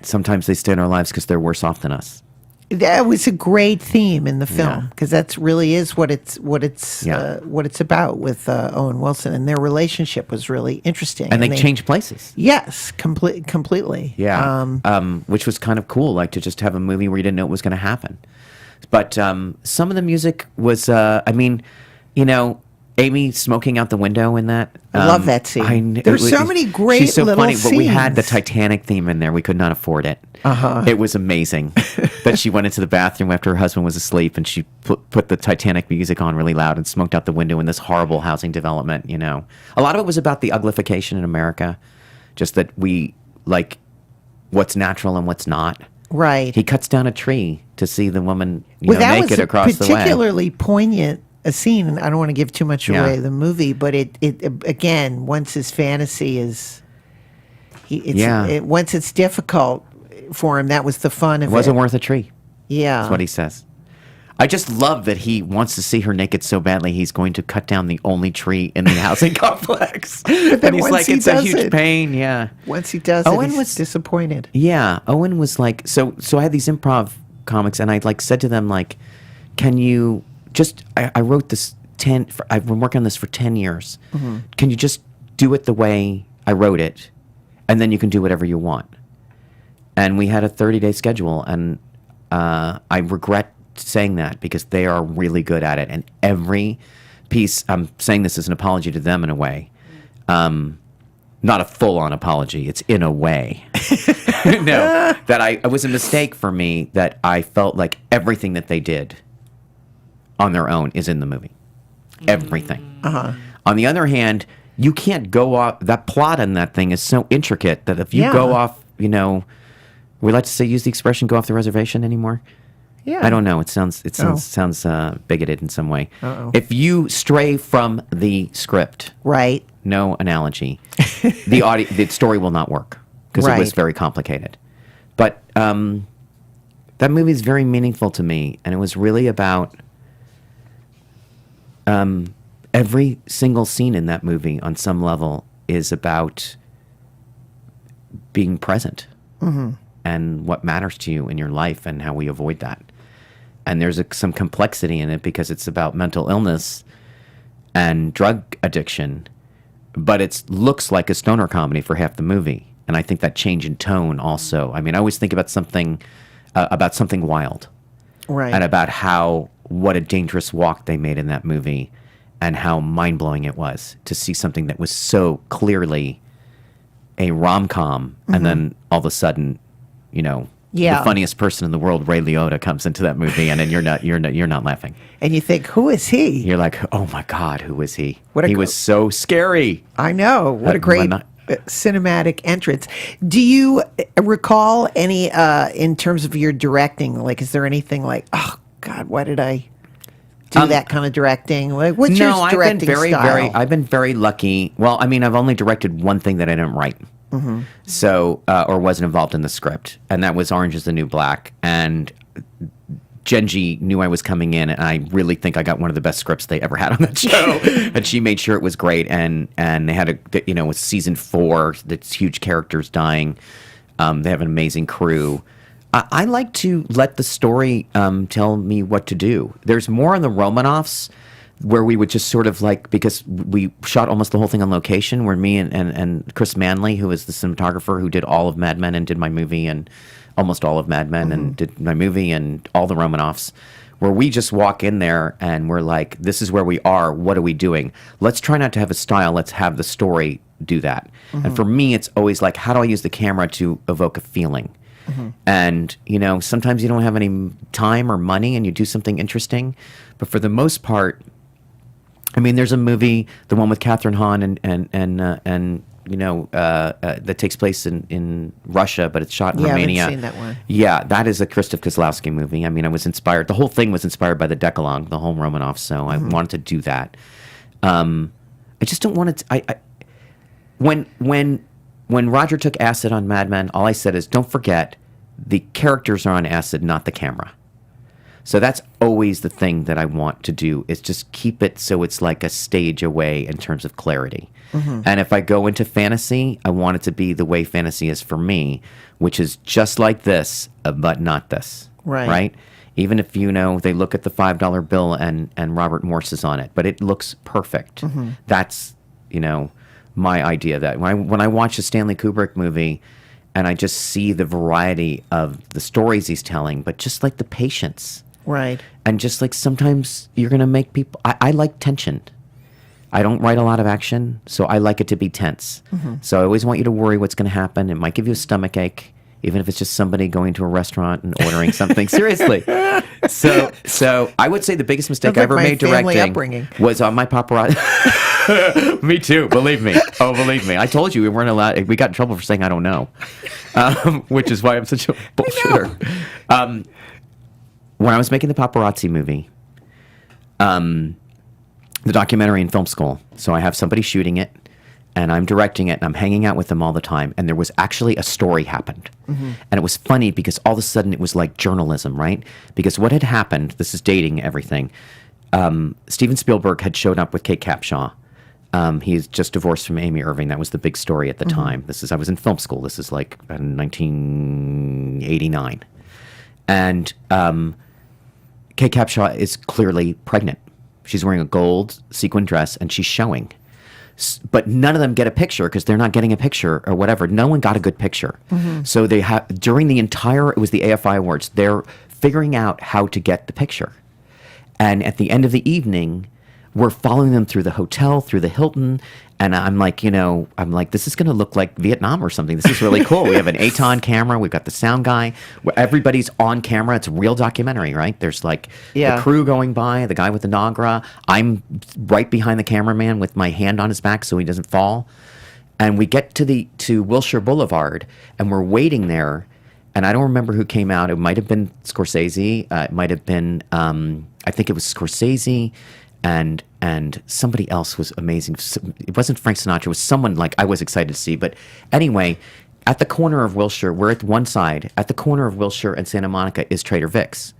sometimes they stay in our lives because they're worse off than us. That was a great theme in the film because that really is what it's about with Owen Wilson, and their relationship was really interesting. And they changed places. Yes, completely. Yeah, which was kind of cool, to just have a movie where you didn't know what was going to happen. But some of the music was, Amy smoking out the window in that. I love that scene. There's so many great she's so little funny, scenes. But we had the Titanic theme in there. We could not afford it. It was amazing that she went into the bathroom after her husband was asleep, and she put the Titanic music on really loud and smoked out the window in this horrible housing development. A lot of it was about the uglification in America, just that we what's natural and what's not. Right. He cuts down a tree to see the woman That naked was across the way. particularly poignant a scene, and I don't want to give too much Yeah. away of the movie, but it again, once his fantasy is, once it's difficult for him, that was the fun of It it. wasn't worth a tree. Yeah. That's what he says. I just love that he wants to see her naked so badly he's going to cut down the only tree in the housing complex. And he's once like, he it's a does huge it- pain. Yeah. Once he does Owen he's was- disappointed. Yeah. Owen was like, so I had these improv comics, and I like said to them, like, can you just, I wrote this I've been working on this for 10 years. Mm-hmm. Can you just do it the way I wrote it? And then you can do whatever you want. And we had a 30-day schedule, and I regret saying that because they are really good at it. And every piece, I'm saying this as an apology to them in a way. Not a full-on apology. It's in a way. No, that it was a mistake for me that I felt like everything that they did on their own is in the movie. Everything. On the other hand, you can't go off. That plot in that thing is so intricate that if you go off, we like to say, use the expression "go off the reservation" anymore. Yeah. I don't know. It sounds bigoted in some way. If you stray from the script, Right. no analogy, the story will not work because it was Right. very complicated. But that movie is very meaningful to me, and it was really about every single scene in that movie on some level is about being present and what matters to you in your life and how we avoid that. And there's some complexity in it because it's about mental illness and drug addiction, but it looks like a stoner comedy for half the movie. And I think that change in tone also. I mean, I always think about something wild. Right. And about what a dangerous walk they made in that movie and how mind-blowing it was to see something that was so clearly a rom-com and then all of a sudden, Yeah. the funniest person in the world, Ray Liotta, comes into that movie and then you're not laughing. And you think, who is he? You're like, "Oh my god, who was he?" What a He gr- was so scary. I know. What a great cinematic entrance. Do you recall any, in terms of your directing, like, is there anything like, oh, God, why did I do that kind of directing? Like, what's your directing style? I've been very lucky. Well, I mean, I've only directed one thing that I didn't write. So, or wasn't involved in the script. And that was Orange is the New Black. And Genji knew I was coming in, and I really think I got one of the best scripts they ever had on that show. And she made sure it was great. And they had with season 4, that's huge characters dying. They have an amazing crew. I like to let the story tell me what to do. There's more on the Romanovs, where we would just sort of because we shot almost the whole thing on location, where me and Chris Manley, who is the cinematographer who did all of Mad Men and did my movie, and almost all of Mad Men and did my movie and all the Romanoffs, where we just walk in there and we're like, this is where we are. What are we doing? Let's try not to have a style. Let's have the story do that. And for me, it's always like, how do I use the camera to evoke a feeling? And, sometimes you don't have any time or money and you do something interesting. But for the most part, I mean, there's a movie, the one with Catherine Hahn that takes place in Russia, but it's shot in Romania. I haven't seen that one. Yeah, that is a Krzysztof Kieslowski movie. I mean, I was inspired. The whole thing was inspired by the Decalogue, the whole Romanovs, so I wanted to do that. I just don't want to. When Roger took acid on Mad Men, all I said is, don't forget, the characters are on acid, not the camera. So that's always the thing that I want to do, is just keep it so it's like a stage away in terms of clarity. And if I go into fantasy, I want it to be the way fantasy is for me, which is just like this, but not this. Right? Even if, they look at the $5 bill and Robert Morse is on it, but it looks perfect. That's, my idea. That when I watch a Stanley Kubrick movie and I just see the variety of the stories he's telling, but just like the patience. Right. And just like sometimes you're going to make people... I like tension. I don't write a lot of action, so I like it to be tense. So I always want you to worry what's going to happen. It might give you a stomach ache. even if it's just somebody going to a restaurant and ordering something. Seriously. So I would say the biggest mistake I ever made directing was on my paparazzi. Me too, believe me. Oh, believe me. I told you we weren't allowed. We got in trouble for saying I don't know, which is why I'm such a bullshitter. When I was making the paparazzi movie, the documentary in film school, so I have somebody shooting it, and I'm directing it, and I'm hanging out with them all the time, and there was actually a story happened. Mm-hmm. And it was funny because all of a sudden it was like journalism, right? Because what had happened, this is dating everything, Steven Spielberg had showed up with Kate Capshaw. He's just divorced from Amy Irving. That was the big story at the time. I was in film school. This is like 1989. And Kate Capshaw is clearly pregnant. She's wearing a gold sequin dress, and she's showing. But none of them get a picture because they're not getting a picture or whatever. No one got a good picture. Mm-hmm. So they have during the entire, it was the AFI Awards, they're figuring out how to get the picture. And at the end of the evening, we're following them through the hotel, through the Hilton. And I'm like, this is going to look like Vietnam or something. This is really cool. We have an Aton camera. We've got the sound guy. Everybody's on camera. It's a real documentary, right? There's like the crew going by, the guy with the Nagra. I'm right behind the cameraman with my hand on his back so he doesn't fall. And we get to Wilshire Boulevard, and we're waiting there. And I don't remember who came out. It might have been Scorsese. It might have been, I think it was Scorsese. And somebody else was amazing. It wasn't Frank Sinatra. It was someone like I was excited to see. But anyway, at the corner of Wilshire, we're at one side. At the corner of Wilshire and Santa Monica is Trader Vic's.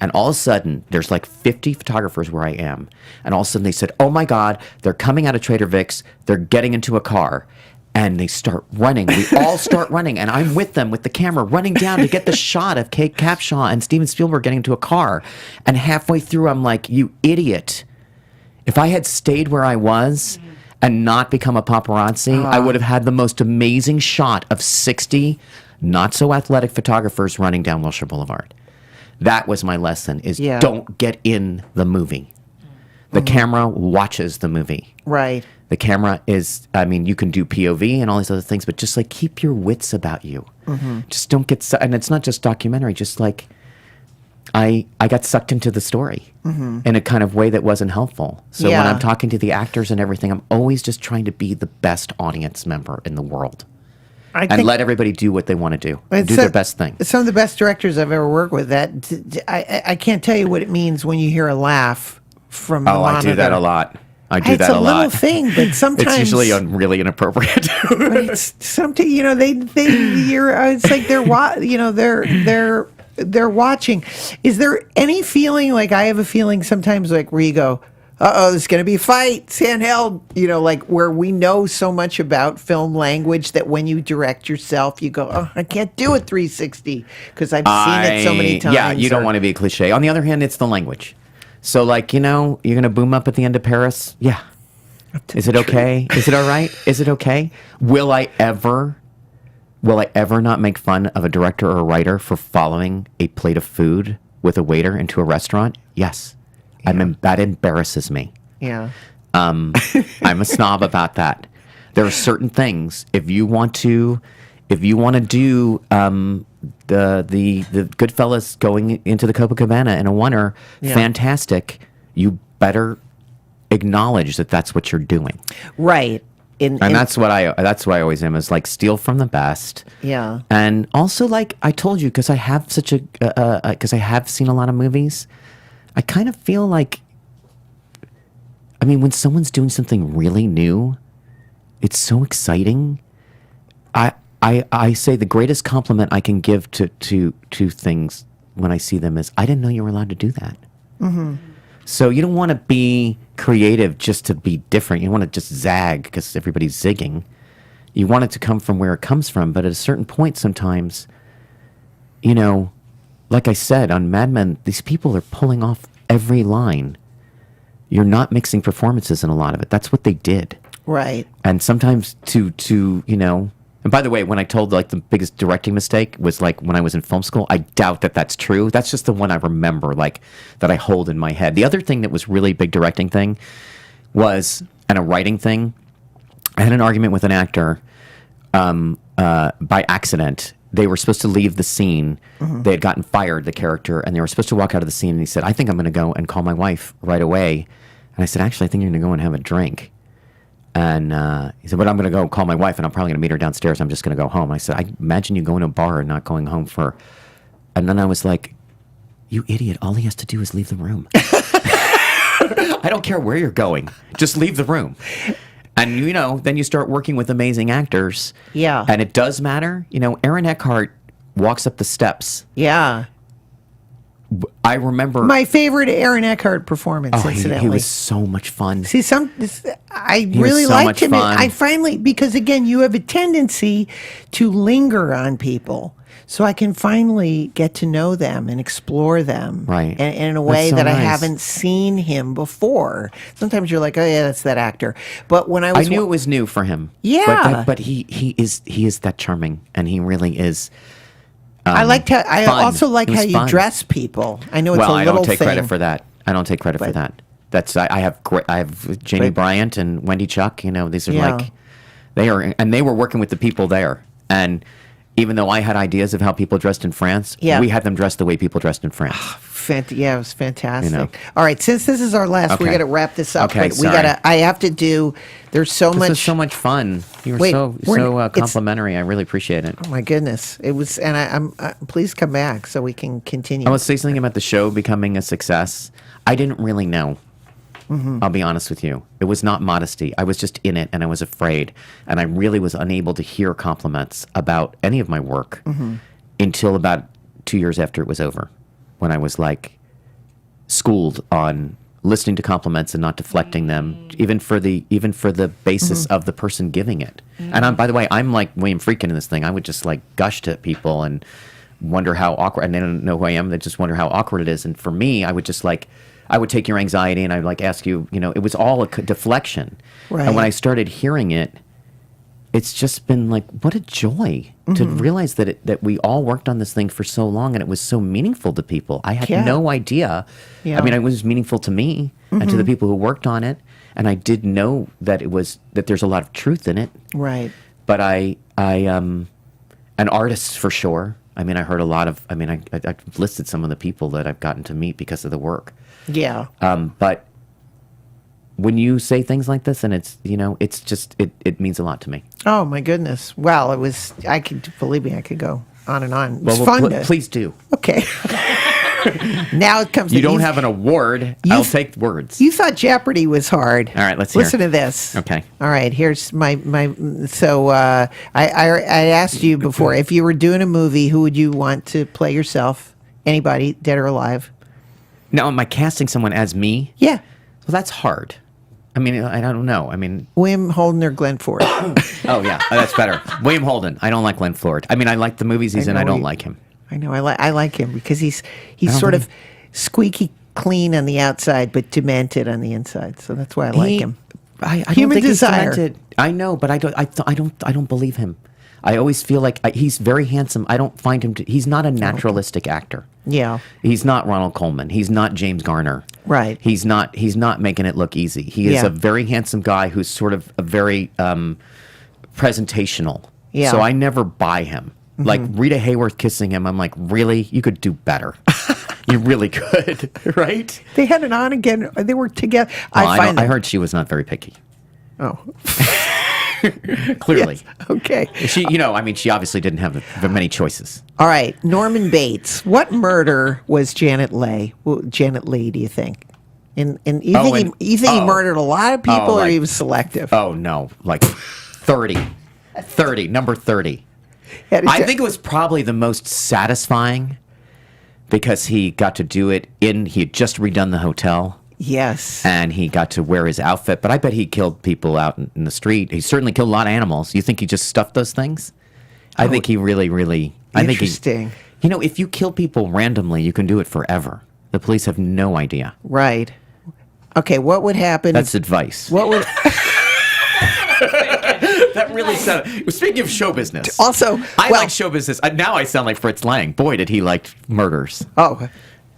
And all of a sudden, there's like 50 photographers where I am. And all of a sudden they said, oh my God, they're coming out of Trader Vic's. They're getting into a car. And they start running. We all start running. And I'm with them with the camera running down to get the shot of Kate Capshaw and Steven Spielberg getting into a car. And halfway through, I'm like, you idiot. If I had stayed where I was and not become a paparazzi, I would have had the most amazing shot of 60 not-so-athletic photographers running down Wilshire Boulevard. That was my lesson, is don't get in the movie. The camera watches the movie. Right. The camera is, you can do POV and all these other things, but just like keep your wits about you. Mm-hmm. Just don't get, and it's not just documentary, just like, I got sucked into the story in a kind of way that wasn't helpful. So when I'm talking to the actors and everything, I'm always just trying to be the best audience member in the world. And let everybody do what they want to do. Do their best thing. Some of the best directors I've ever worked with, I can't tell you what it means when you hear a laugh from Oh, I do that a lot. It's a little thing, but sometimes it's usually really inappropriate. But it's sometimes it's like they're watching. Is there any feeling, like I have a feeling sometimes, like where you go, there's going to be a fight, handheld, like where we know so much about film language that when you direct yourself, you go, I can't do it 360 because I've seen it so many times. Yeah, you don't want to be a cliche. On the other hand, it's the language. So like, you're going to boom up at the end of Paris? Yeah. Is it okay? Is it all right? Is it okay? Will I ever not make fun of a director or a writer for following a plate of food with a waiter into a restaurant? Yes. Yeah. That embarrasses me. Yeah. I'm a snob about that. There are certain things, if you want to do the Goodfellas going into the Copacabana in a oneer, fantastic. You better acknowledge that that's what you're doing. Right. That's what I always am, is like steal from the best. Yeah. And also, like I told you, because I have because I have seen a lot of movies, I kind of feel like, when someone's doing something really new, it's so exciting. I say the greatest compliment I can give to things when I see them is, I didn't know you were allowed to do that. Mm-hmm. So you don't want to be creative just to be different. You don't want to just zag because everybody's zigging. You want it to come from where it comes from. But at a certain point sometimes, like I said, on Mad Men, these people are pulling off every line. You're not mixing performances in a lot of it. That's what they did. Right. And sometimes and by the way, when I told like the biggest directing mistake was like when I was in film school, I doubt that that's true. That's just the one I remember, like that I hold in my head. The other thing that was really big directing thing was, and a writing thing, I had an argument with an actor by accident. they were supposed to leave the scene. They had gotten fired, the character, and they were supposed to walk out of the scene. And he said, I think I'm going to go and call my wife right away. And I said, actually, I think you're going to go and have a drink. And he said, but I'm going to go call my wife, and I'm probably going to meet her downstairs. I'm just going to go home. I said, I imagine you going to a bar and not going home for... And then I was like, you idiot. All he has to do is leave the room. I don't care where you're going. Just leave the room. And, then you start working with amazing actors. Yeah. And it does matter. Aaron Eckhart walks up the steps. Yeah. I remember... My favorite Aaron Eckhart performance, incidentally. He was so much fun. See, I really so liked much him. fun. I finally, because again, you have a tendency to linger on people. So I can finally get to know them and explore them. Right. And in a way so that I nice. haven't seen him before. Sometimes you're like, oh yeah, that's that actor. But when I knew it was new for him. Yeah. But he is that charming, and he really is. I liked how, I fun. also like It was how you fun. dress people. I know it's Well, a I little don't take thing. credit for that. I don't take credit for But- that. That's I have Janie But- Bryant and Wendy Chuck. These are Yeah. they were working with the people there. And even though I had ideas of how people dressed in France, Yeah. we had them dressed the way people dressed in France. Yeah, it was fantastic. All right, since this is our last, we Okay. got to wrap this up. Okay, but sorry. I have to do. There's so This much. was so much fun. You were Wait, so it's- complimentary. I really appreciate it. Oh my goodness, it was, and I'm please come back so we can continue. I will say something about the show becoming a success. I didn't really know. I'll be honest with you. It was not modesty. I was just in it, and I was afraid. And I really was unable to hear compliments about any of my work until about 2 years after it was over, when I was schooled on listening to compliments and not deflecting them, even for the basis of the person giving it. And by the way, I'm like William Friedkin in this thing. I would just gush to people and wonder how awkward, and they don't know who I am. They just wonder how awkward it is. And for me, I would just I would take your anxiety and I'd ask you, it was all a deflection. Right. And when I started hearing it, it's just been what a joy to realize that we all worked on this thing for so long, and it was so meaningful to people. I had Yeah. no idea. Yeah. I mean, it was meaningful to me and to the people who worked on it, and I did know that that there's a lot of truth in it. Right. But and artists for sure. I mean, I heard a lot of. I mean, I listed some of the people that I've gotten to meet because of the work. Yeah. But when you say things like this, and it's just it means a lot to me. Oh my goodness. Well, it was. Believe me, I could go on and on. It was fun. Please do. Okay. Now it comes. You don't have an award. I'll take words. You thought Jeopardy was hard. All right, let's hear. Listen to this. Okay. All right, here's my. So I asked you before, if you were doing a movie, who would you want to play yourself? Anybody, dead or alive? Now, am I casting someone as me? Yeah. Well, that's hard. I mean, I don't know. I mean, William Holden or Glenn Ford? oh yeah, that's better. William Holden. I don't like Glenn Ford. I mean, I like the movies he's in. I don't like him. I know. I like him because he's sort of squeaky clean on the outside, but demented on the inside. So that's why I like him. I don't Human think desire. He's demented. I know, but I don't believe him. I always feel like he's very handsome. I don't find him. He's not a naturalistic actor. Yeah. He's not Ronald Colman. He's not James Garner. Right. He's not making it look easy. He is Yeah. a very handsome guy who's sort of a very presentational. Yeah. So I never buy him. Like Rita Hayworth kissing him, I'm like, really? You could do better. You really could, right? They had an on again. They were together. Well, I I heard she was not very picky. Oh. Clearly. Yes. Okay. She, I mean, she obviously didn't have many choices. All right. Norman Bates. What murder was Janet Leigh? Janet Leigh, do you think? And you think he murdered a lot of people, or he was selective? Oh, no. 30. 30. Number 30. I think it was probably the most satisfying because he got to do it he had just redone the hotel. Yes. And he got to wear his outfit. But I bet he killed people out in the street. He certainly killed a lot of animals. You think he just stuffed those things? I think he really, really... Interesting. If you kill people randomly, you can do it forever. The police have no idea. Right. Okay, what would happen? That's advice. What would... That really sounded... Speaking of show business... Also, I like show business. Now I sound like Fritz Lang. Boy, did he like murders. Oh,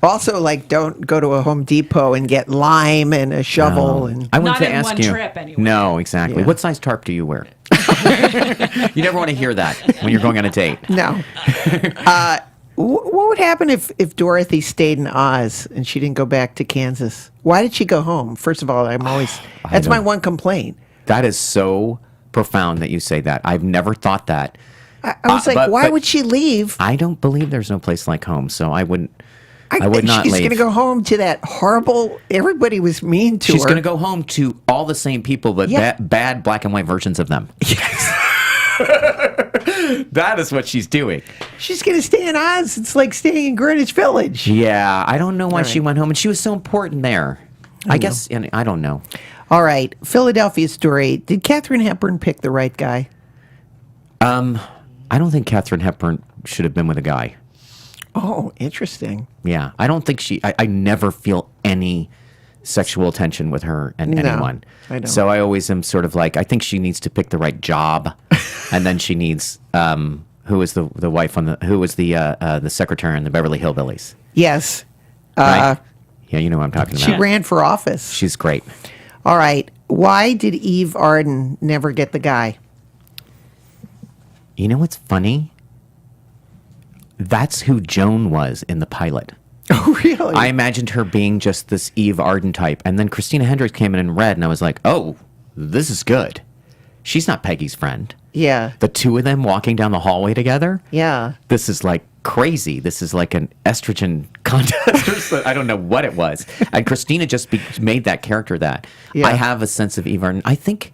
also, don't go to a Home Depot and get lime and a shovel. And I wanted Not to in ask one you. trip, anyway. No, exactly. Yeah. What size tarp do you wear? You never want to hear that when you're going on a date. No. What would happen if Dorothy stayed in Oz and she didn't go back to Kansas? Why did she go home? First of all, that's my one complaint. That is so profound that you say that. I've never thought that. I was like, why would she leave? I don't believe there's no place like home, so I would not She's leave. going to go home to that horrible, everybody was mean to her. She's going to go home to all the same people, but bad black and white versions of them. Yes. That is what she's doing. She's going to stay in Oz. It's like staying in Greenwich Village. Yeah, I don't know why she went home, and she was so important there. I guess, and I don't know. All right, Philadelphia Story. Did Katharine Hepburn pick the right guy? I don't think Katharine Hepburn should have been with a guy. Oh, interesting. Yeah, I don't think I never feel any sexual tension with her and anyone. I don't. So I always am sort of like, I think she needs to pick the right job, and then she needs who was the wife who was the secretary in the Beverly Hillbillies? Yes. Right? Yeah, you know what I'm talking about. She ran for office. She's great. All right. Why did Eve Arden never get the guy? You know what's funny? That's who Joan was in the pilot. Oh, really? I imagined her being just this Eve Arden type. And then Christina Hendricks came in and read, and I was like, oh, this is good. She's not Peggy's friend. Yeah. The two of them walking down the hallway together? Yeah. This is like crazy. This is like an estrogen contest or something. I don't know what it was. And Christina just made that character that. Yeah. I have a sense of Eve Arden. Do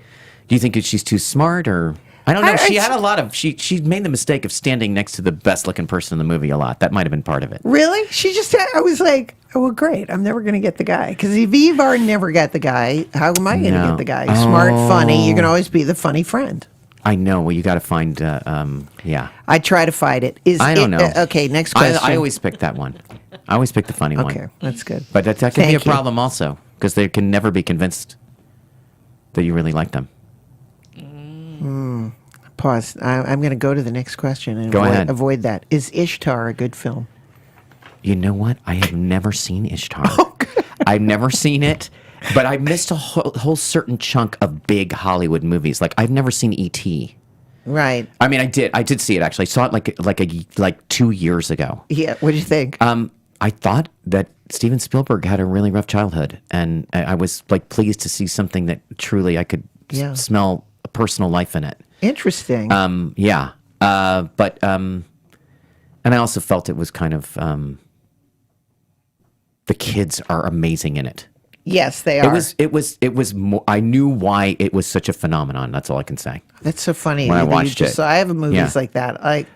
you think she's too smart or... I don't know. She had a lot of... She made the mistake of standing next to the best-looking person in the movie a lot. That might have been part of it. Really? I was like, oh, well, great. I'm never going to get the guy. Because if Eve Arden never got the guy, how am I going to get the guy? Smart, funny. You can always be the funny friend. I know. Well, you got to find... yeah. I try to find it. I don't know. Okay, next question. I always pick that one. I always pick the funny one. Okay, that's good. But that can be a problem also. Because they can never be convinced that you really like them. Pause. I'm going to go to the next question and ahead. avoid that. Is Ishtar a good film? You know what? I have never seen Ishtar. Oh, good. I've never seen it, but I missed a whole certain chunk of big Hollywood movies. Like I've never seen E.T. Right. I mean, I did see it actually. I saw it like 2 years ago. Yeah. What do you think? I thought that Steven Spielberg had a really rough childhood, and I was like pleased to see something that truly I could smell a personal life in it. Interesting. Yeah. But and I also felt it was kind of the kids are amazing in it. Yes, they are. It was more, I knew why it was such a phenomenon. That's all I can say. That's so funny. When I watched it. So I have movies like that. I've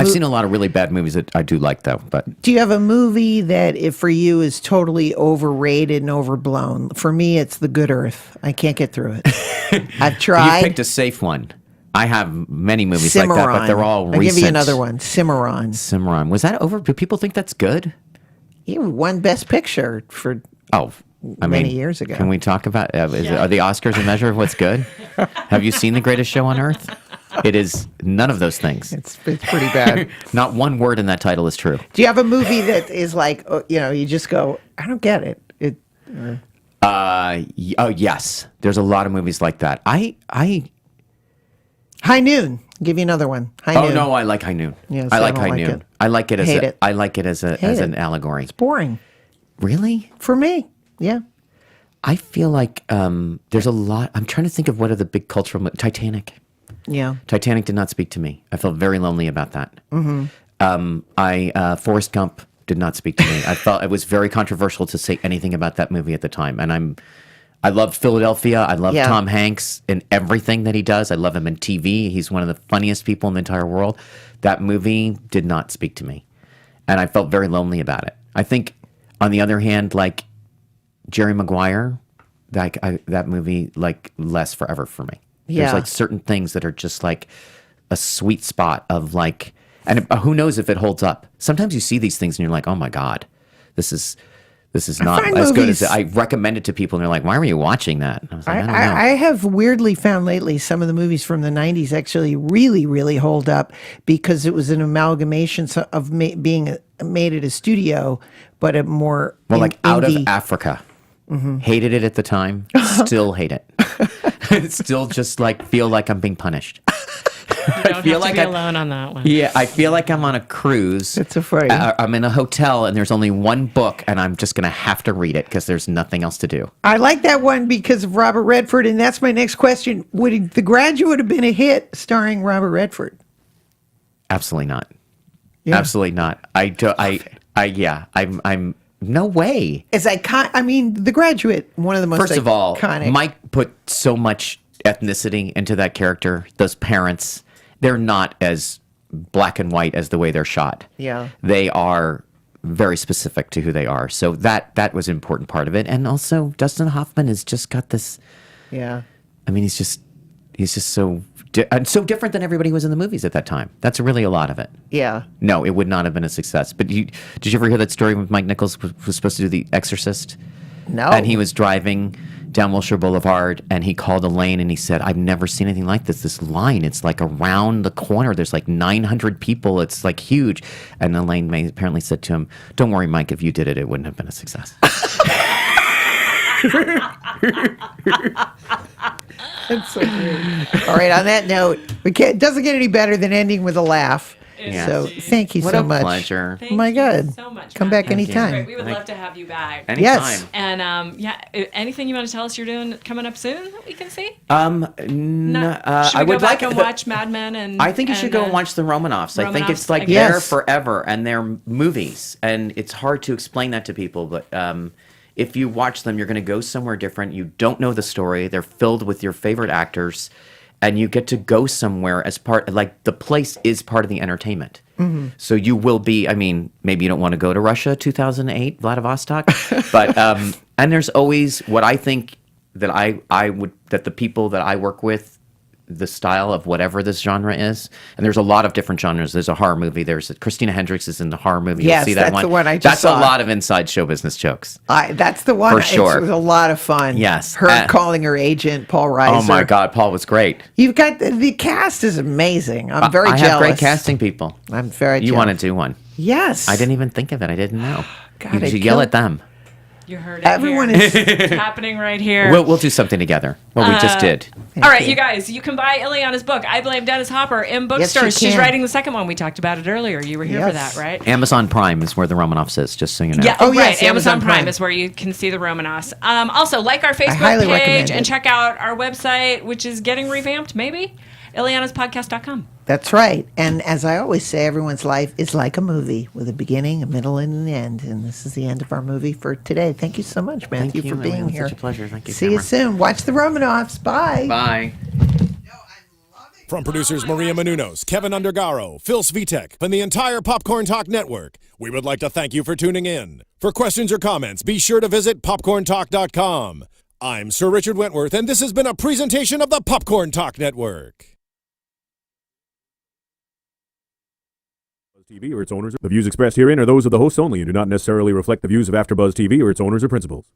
seen a lot of really bad movies that I do like though, but do you have a movie that if for you is totally overrated and overblown? For me, it's The Good Earth. I can't get through it. I've tried. You picked a safe one. I have many movies Cimarron. like that, but they're all recent. I'll give you another one. Cimarron. Cimarron. Was that over? Do people think that's good? He won Best Picture for many years ago. Can we talk about are the Oscars a measure of what's good? Have you seen The Greatest Show on Earth? It is none of those things. It's pretty bad. Not one word in that title is true. Do you have a movie that is like, you just go, I don't get it. Yes. There's a lot of movies like that. High Noon. I'll give you another one. High Noon. Oh no, I like High Noon. Yes, I like don't High like Noon. it. I like it as Hate it. I like it as an allegory. It's boring. Really? For me. Yeah. I feel like there's a lot. I'm trying to think of what are the big cultural Titanic. Yeah. Titanic did not speak to me. I felt very lonely about that. Mm-hmm. Forrest Gump did not speak to me. I felt it was very controversial to say anything about that movie at the time. And I loved Philadelphia. I love Tom Hanks in everything that he does. I love him in TV. He's one of the funniest people in the entire world. That movie did not speak to me. And I felt very lonely about it. I think, on the other hand, like Jerry Maguire, that movie, like, lasts forever for me. Yeah. There's like certain things that are just like a sweet spot of like, and who knows if it holds up. Sometimes you see these things and you're like, oh my God, this is not as good as it. I recommend it to people and they're like, why were you watching that? And I was like, I don't know. I have weirdly found lately some of the movies from the 90s actually really, really hold up because it was an amalgamation of being made at a studio, but a more like Out of indie. Africa. Hated it at the time. Still hate it. Still just like feel like I'm being punished. You don't have to be alone on that one. Yeah, I feel like I'm on a cruise. That's so funny. I'm in a hotel and there's only one book and I'm just going to have to read it because there's nothing else to do. I like that one because of Robert Redford, and that's my next question. Would The Graduate have been a hit starring Robert Redford? Absolutely not. Yeah. Absolutely not. I'm no way. As I mean, The Graduate, one of the most First of all, iconic. Mike put so much ethnicity into that character. Those parents, they're not as black and white as the way they're shot. Yeah. They are very specific to who they are. So that was an important part of it. And also, Dustin Hoffman has just got this. Yeah. I mean, he's just so so different than everybody was in the movies at that time. That's really a lot of it. Yeah. No, it would not have been a success. But did you ever hear that story when Mike Nichols was supposed to do The Exorcist? No. And he was driving down Wilshire Boulevard, and he called a lane, and he said, "I've never seen anything like this. This line, it's like around the corner. There's like 900 people. It's like huge." And the lane apparently said to him, "Don't worry, Mike. If you did it, it wouldn't have been a success." That's so great. All right, on that note, it doesn't get any better than ending with a laugh. Yeah. So thank you What so a much. pleasure. Thank Oh my you God. so much. Come Matt. back anytime. Great. We would love to have you back. Anytime. Yes. And anything you want to tell us you're doing coming up soon that we can see? Should we I would go back like and watch Mad Men? And I think you should go and watch the Romanovs. I think it's like again. there Yes. forever, and they're movies, and it's hard to explain that to people. But if you watch them, you're going to go somewhere different. You don't know the story. They're filled with your favorite actors, and you get to go somewhere as part. Like the place is part of the entertainment. So you will be. I mean, maybe you don't want to go to Russia 2008, Vladivostok, but and there's always what I think that I would that the people that I work with. The style of whatever this genre is, and there's a lot of different genres. There's a horror movie. There's Christina Hendricks is in the horror movie. Yes, You'll see that that's one. the one I just That's saw. a lot of inside show business jokes. That's the one. For sure. It was a lot of fun. Yes. Her calling her agent, Paul Reiser. Oh my God, Paul was great. You've got the cast is amazing. I'm very I jealous. have great casting people. I'm very You jealous. want to do one? Yes. I didn't even think of it. I didn't know. God, You I'd should yell kill- at them. You heard it. Everyone here. is. It's happening right here. We'll do something together. Well, we just did. All right, you guys, you can buy Illeana's book, I Blame Dennis Hopper, in bookstores. you She's can. writing the second one. We talked about it earlier. You were here for Yes. that, right? Amazon Prime is where the Romanoffs is. Just so you know. Yeah, Oh, right. yes, Amazon Amazon Prime Prime is where you can see the Romanovs. Also, like our Facebook highly recommend page it. and check out our website, which is getting revamped, maybe. Illeanaspodcast.com. That's right. And as I always say, everyone's life is like a movie with a beginning, a middle, and an end. And this is the end of our movie for today. Thank you so much, Matthew, Thank you, for being Illeana. here. Such a pleasure. Thank you, See you Tamara. soon. Watch the Romanovs. Bye. Bye. From producers Maria Menounos, Kevin Undergaro, Phil Svitek, and the entire Popcorn Talk Network, we would like to thank you for tuning in. For questions or comments, be sure to visit popcorntalk.com. I'm Sir Richard Wentworth, and this has been a presentation of the Popcorn Talk Network. TV or its owners. The views expressed herein are those of the hosts only and do not necessarily reflect the views of AfterBuzz TV or its owners or principals.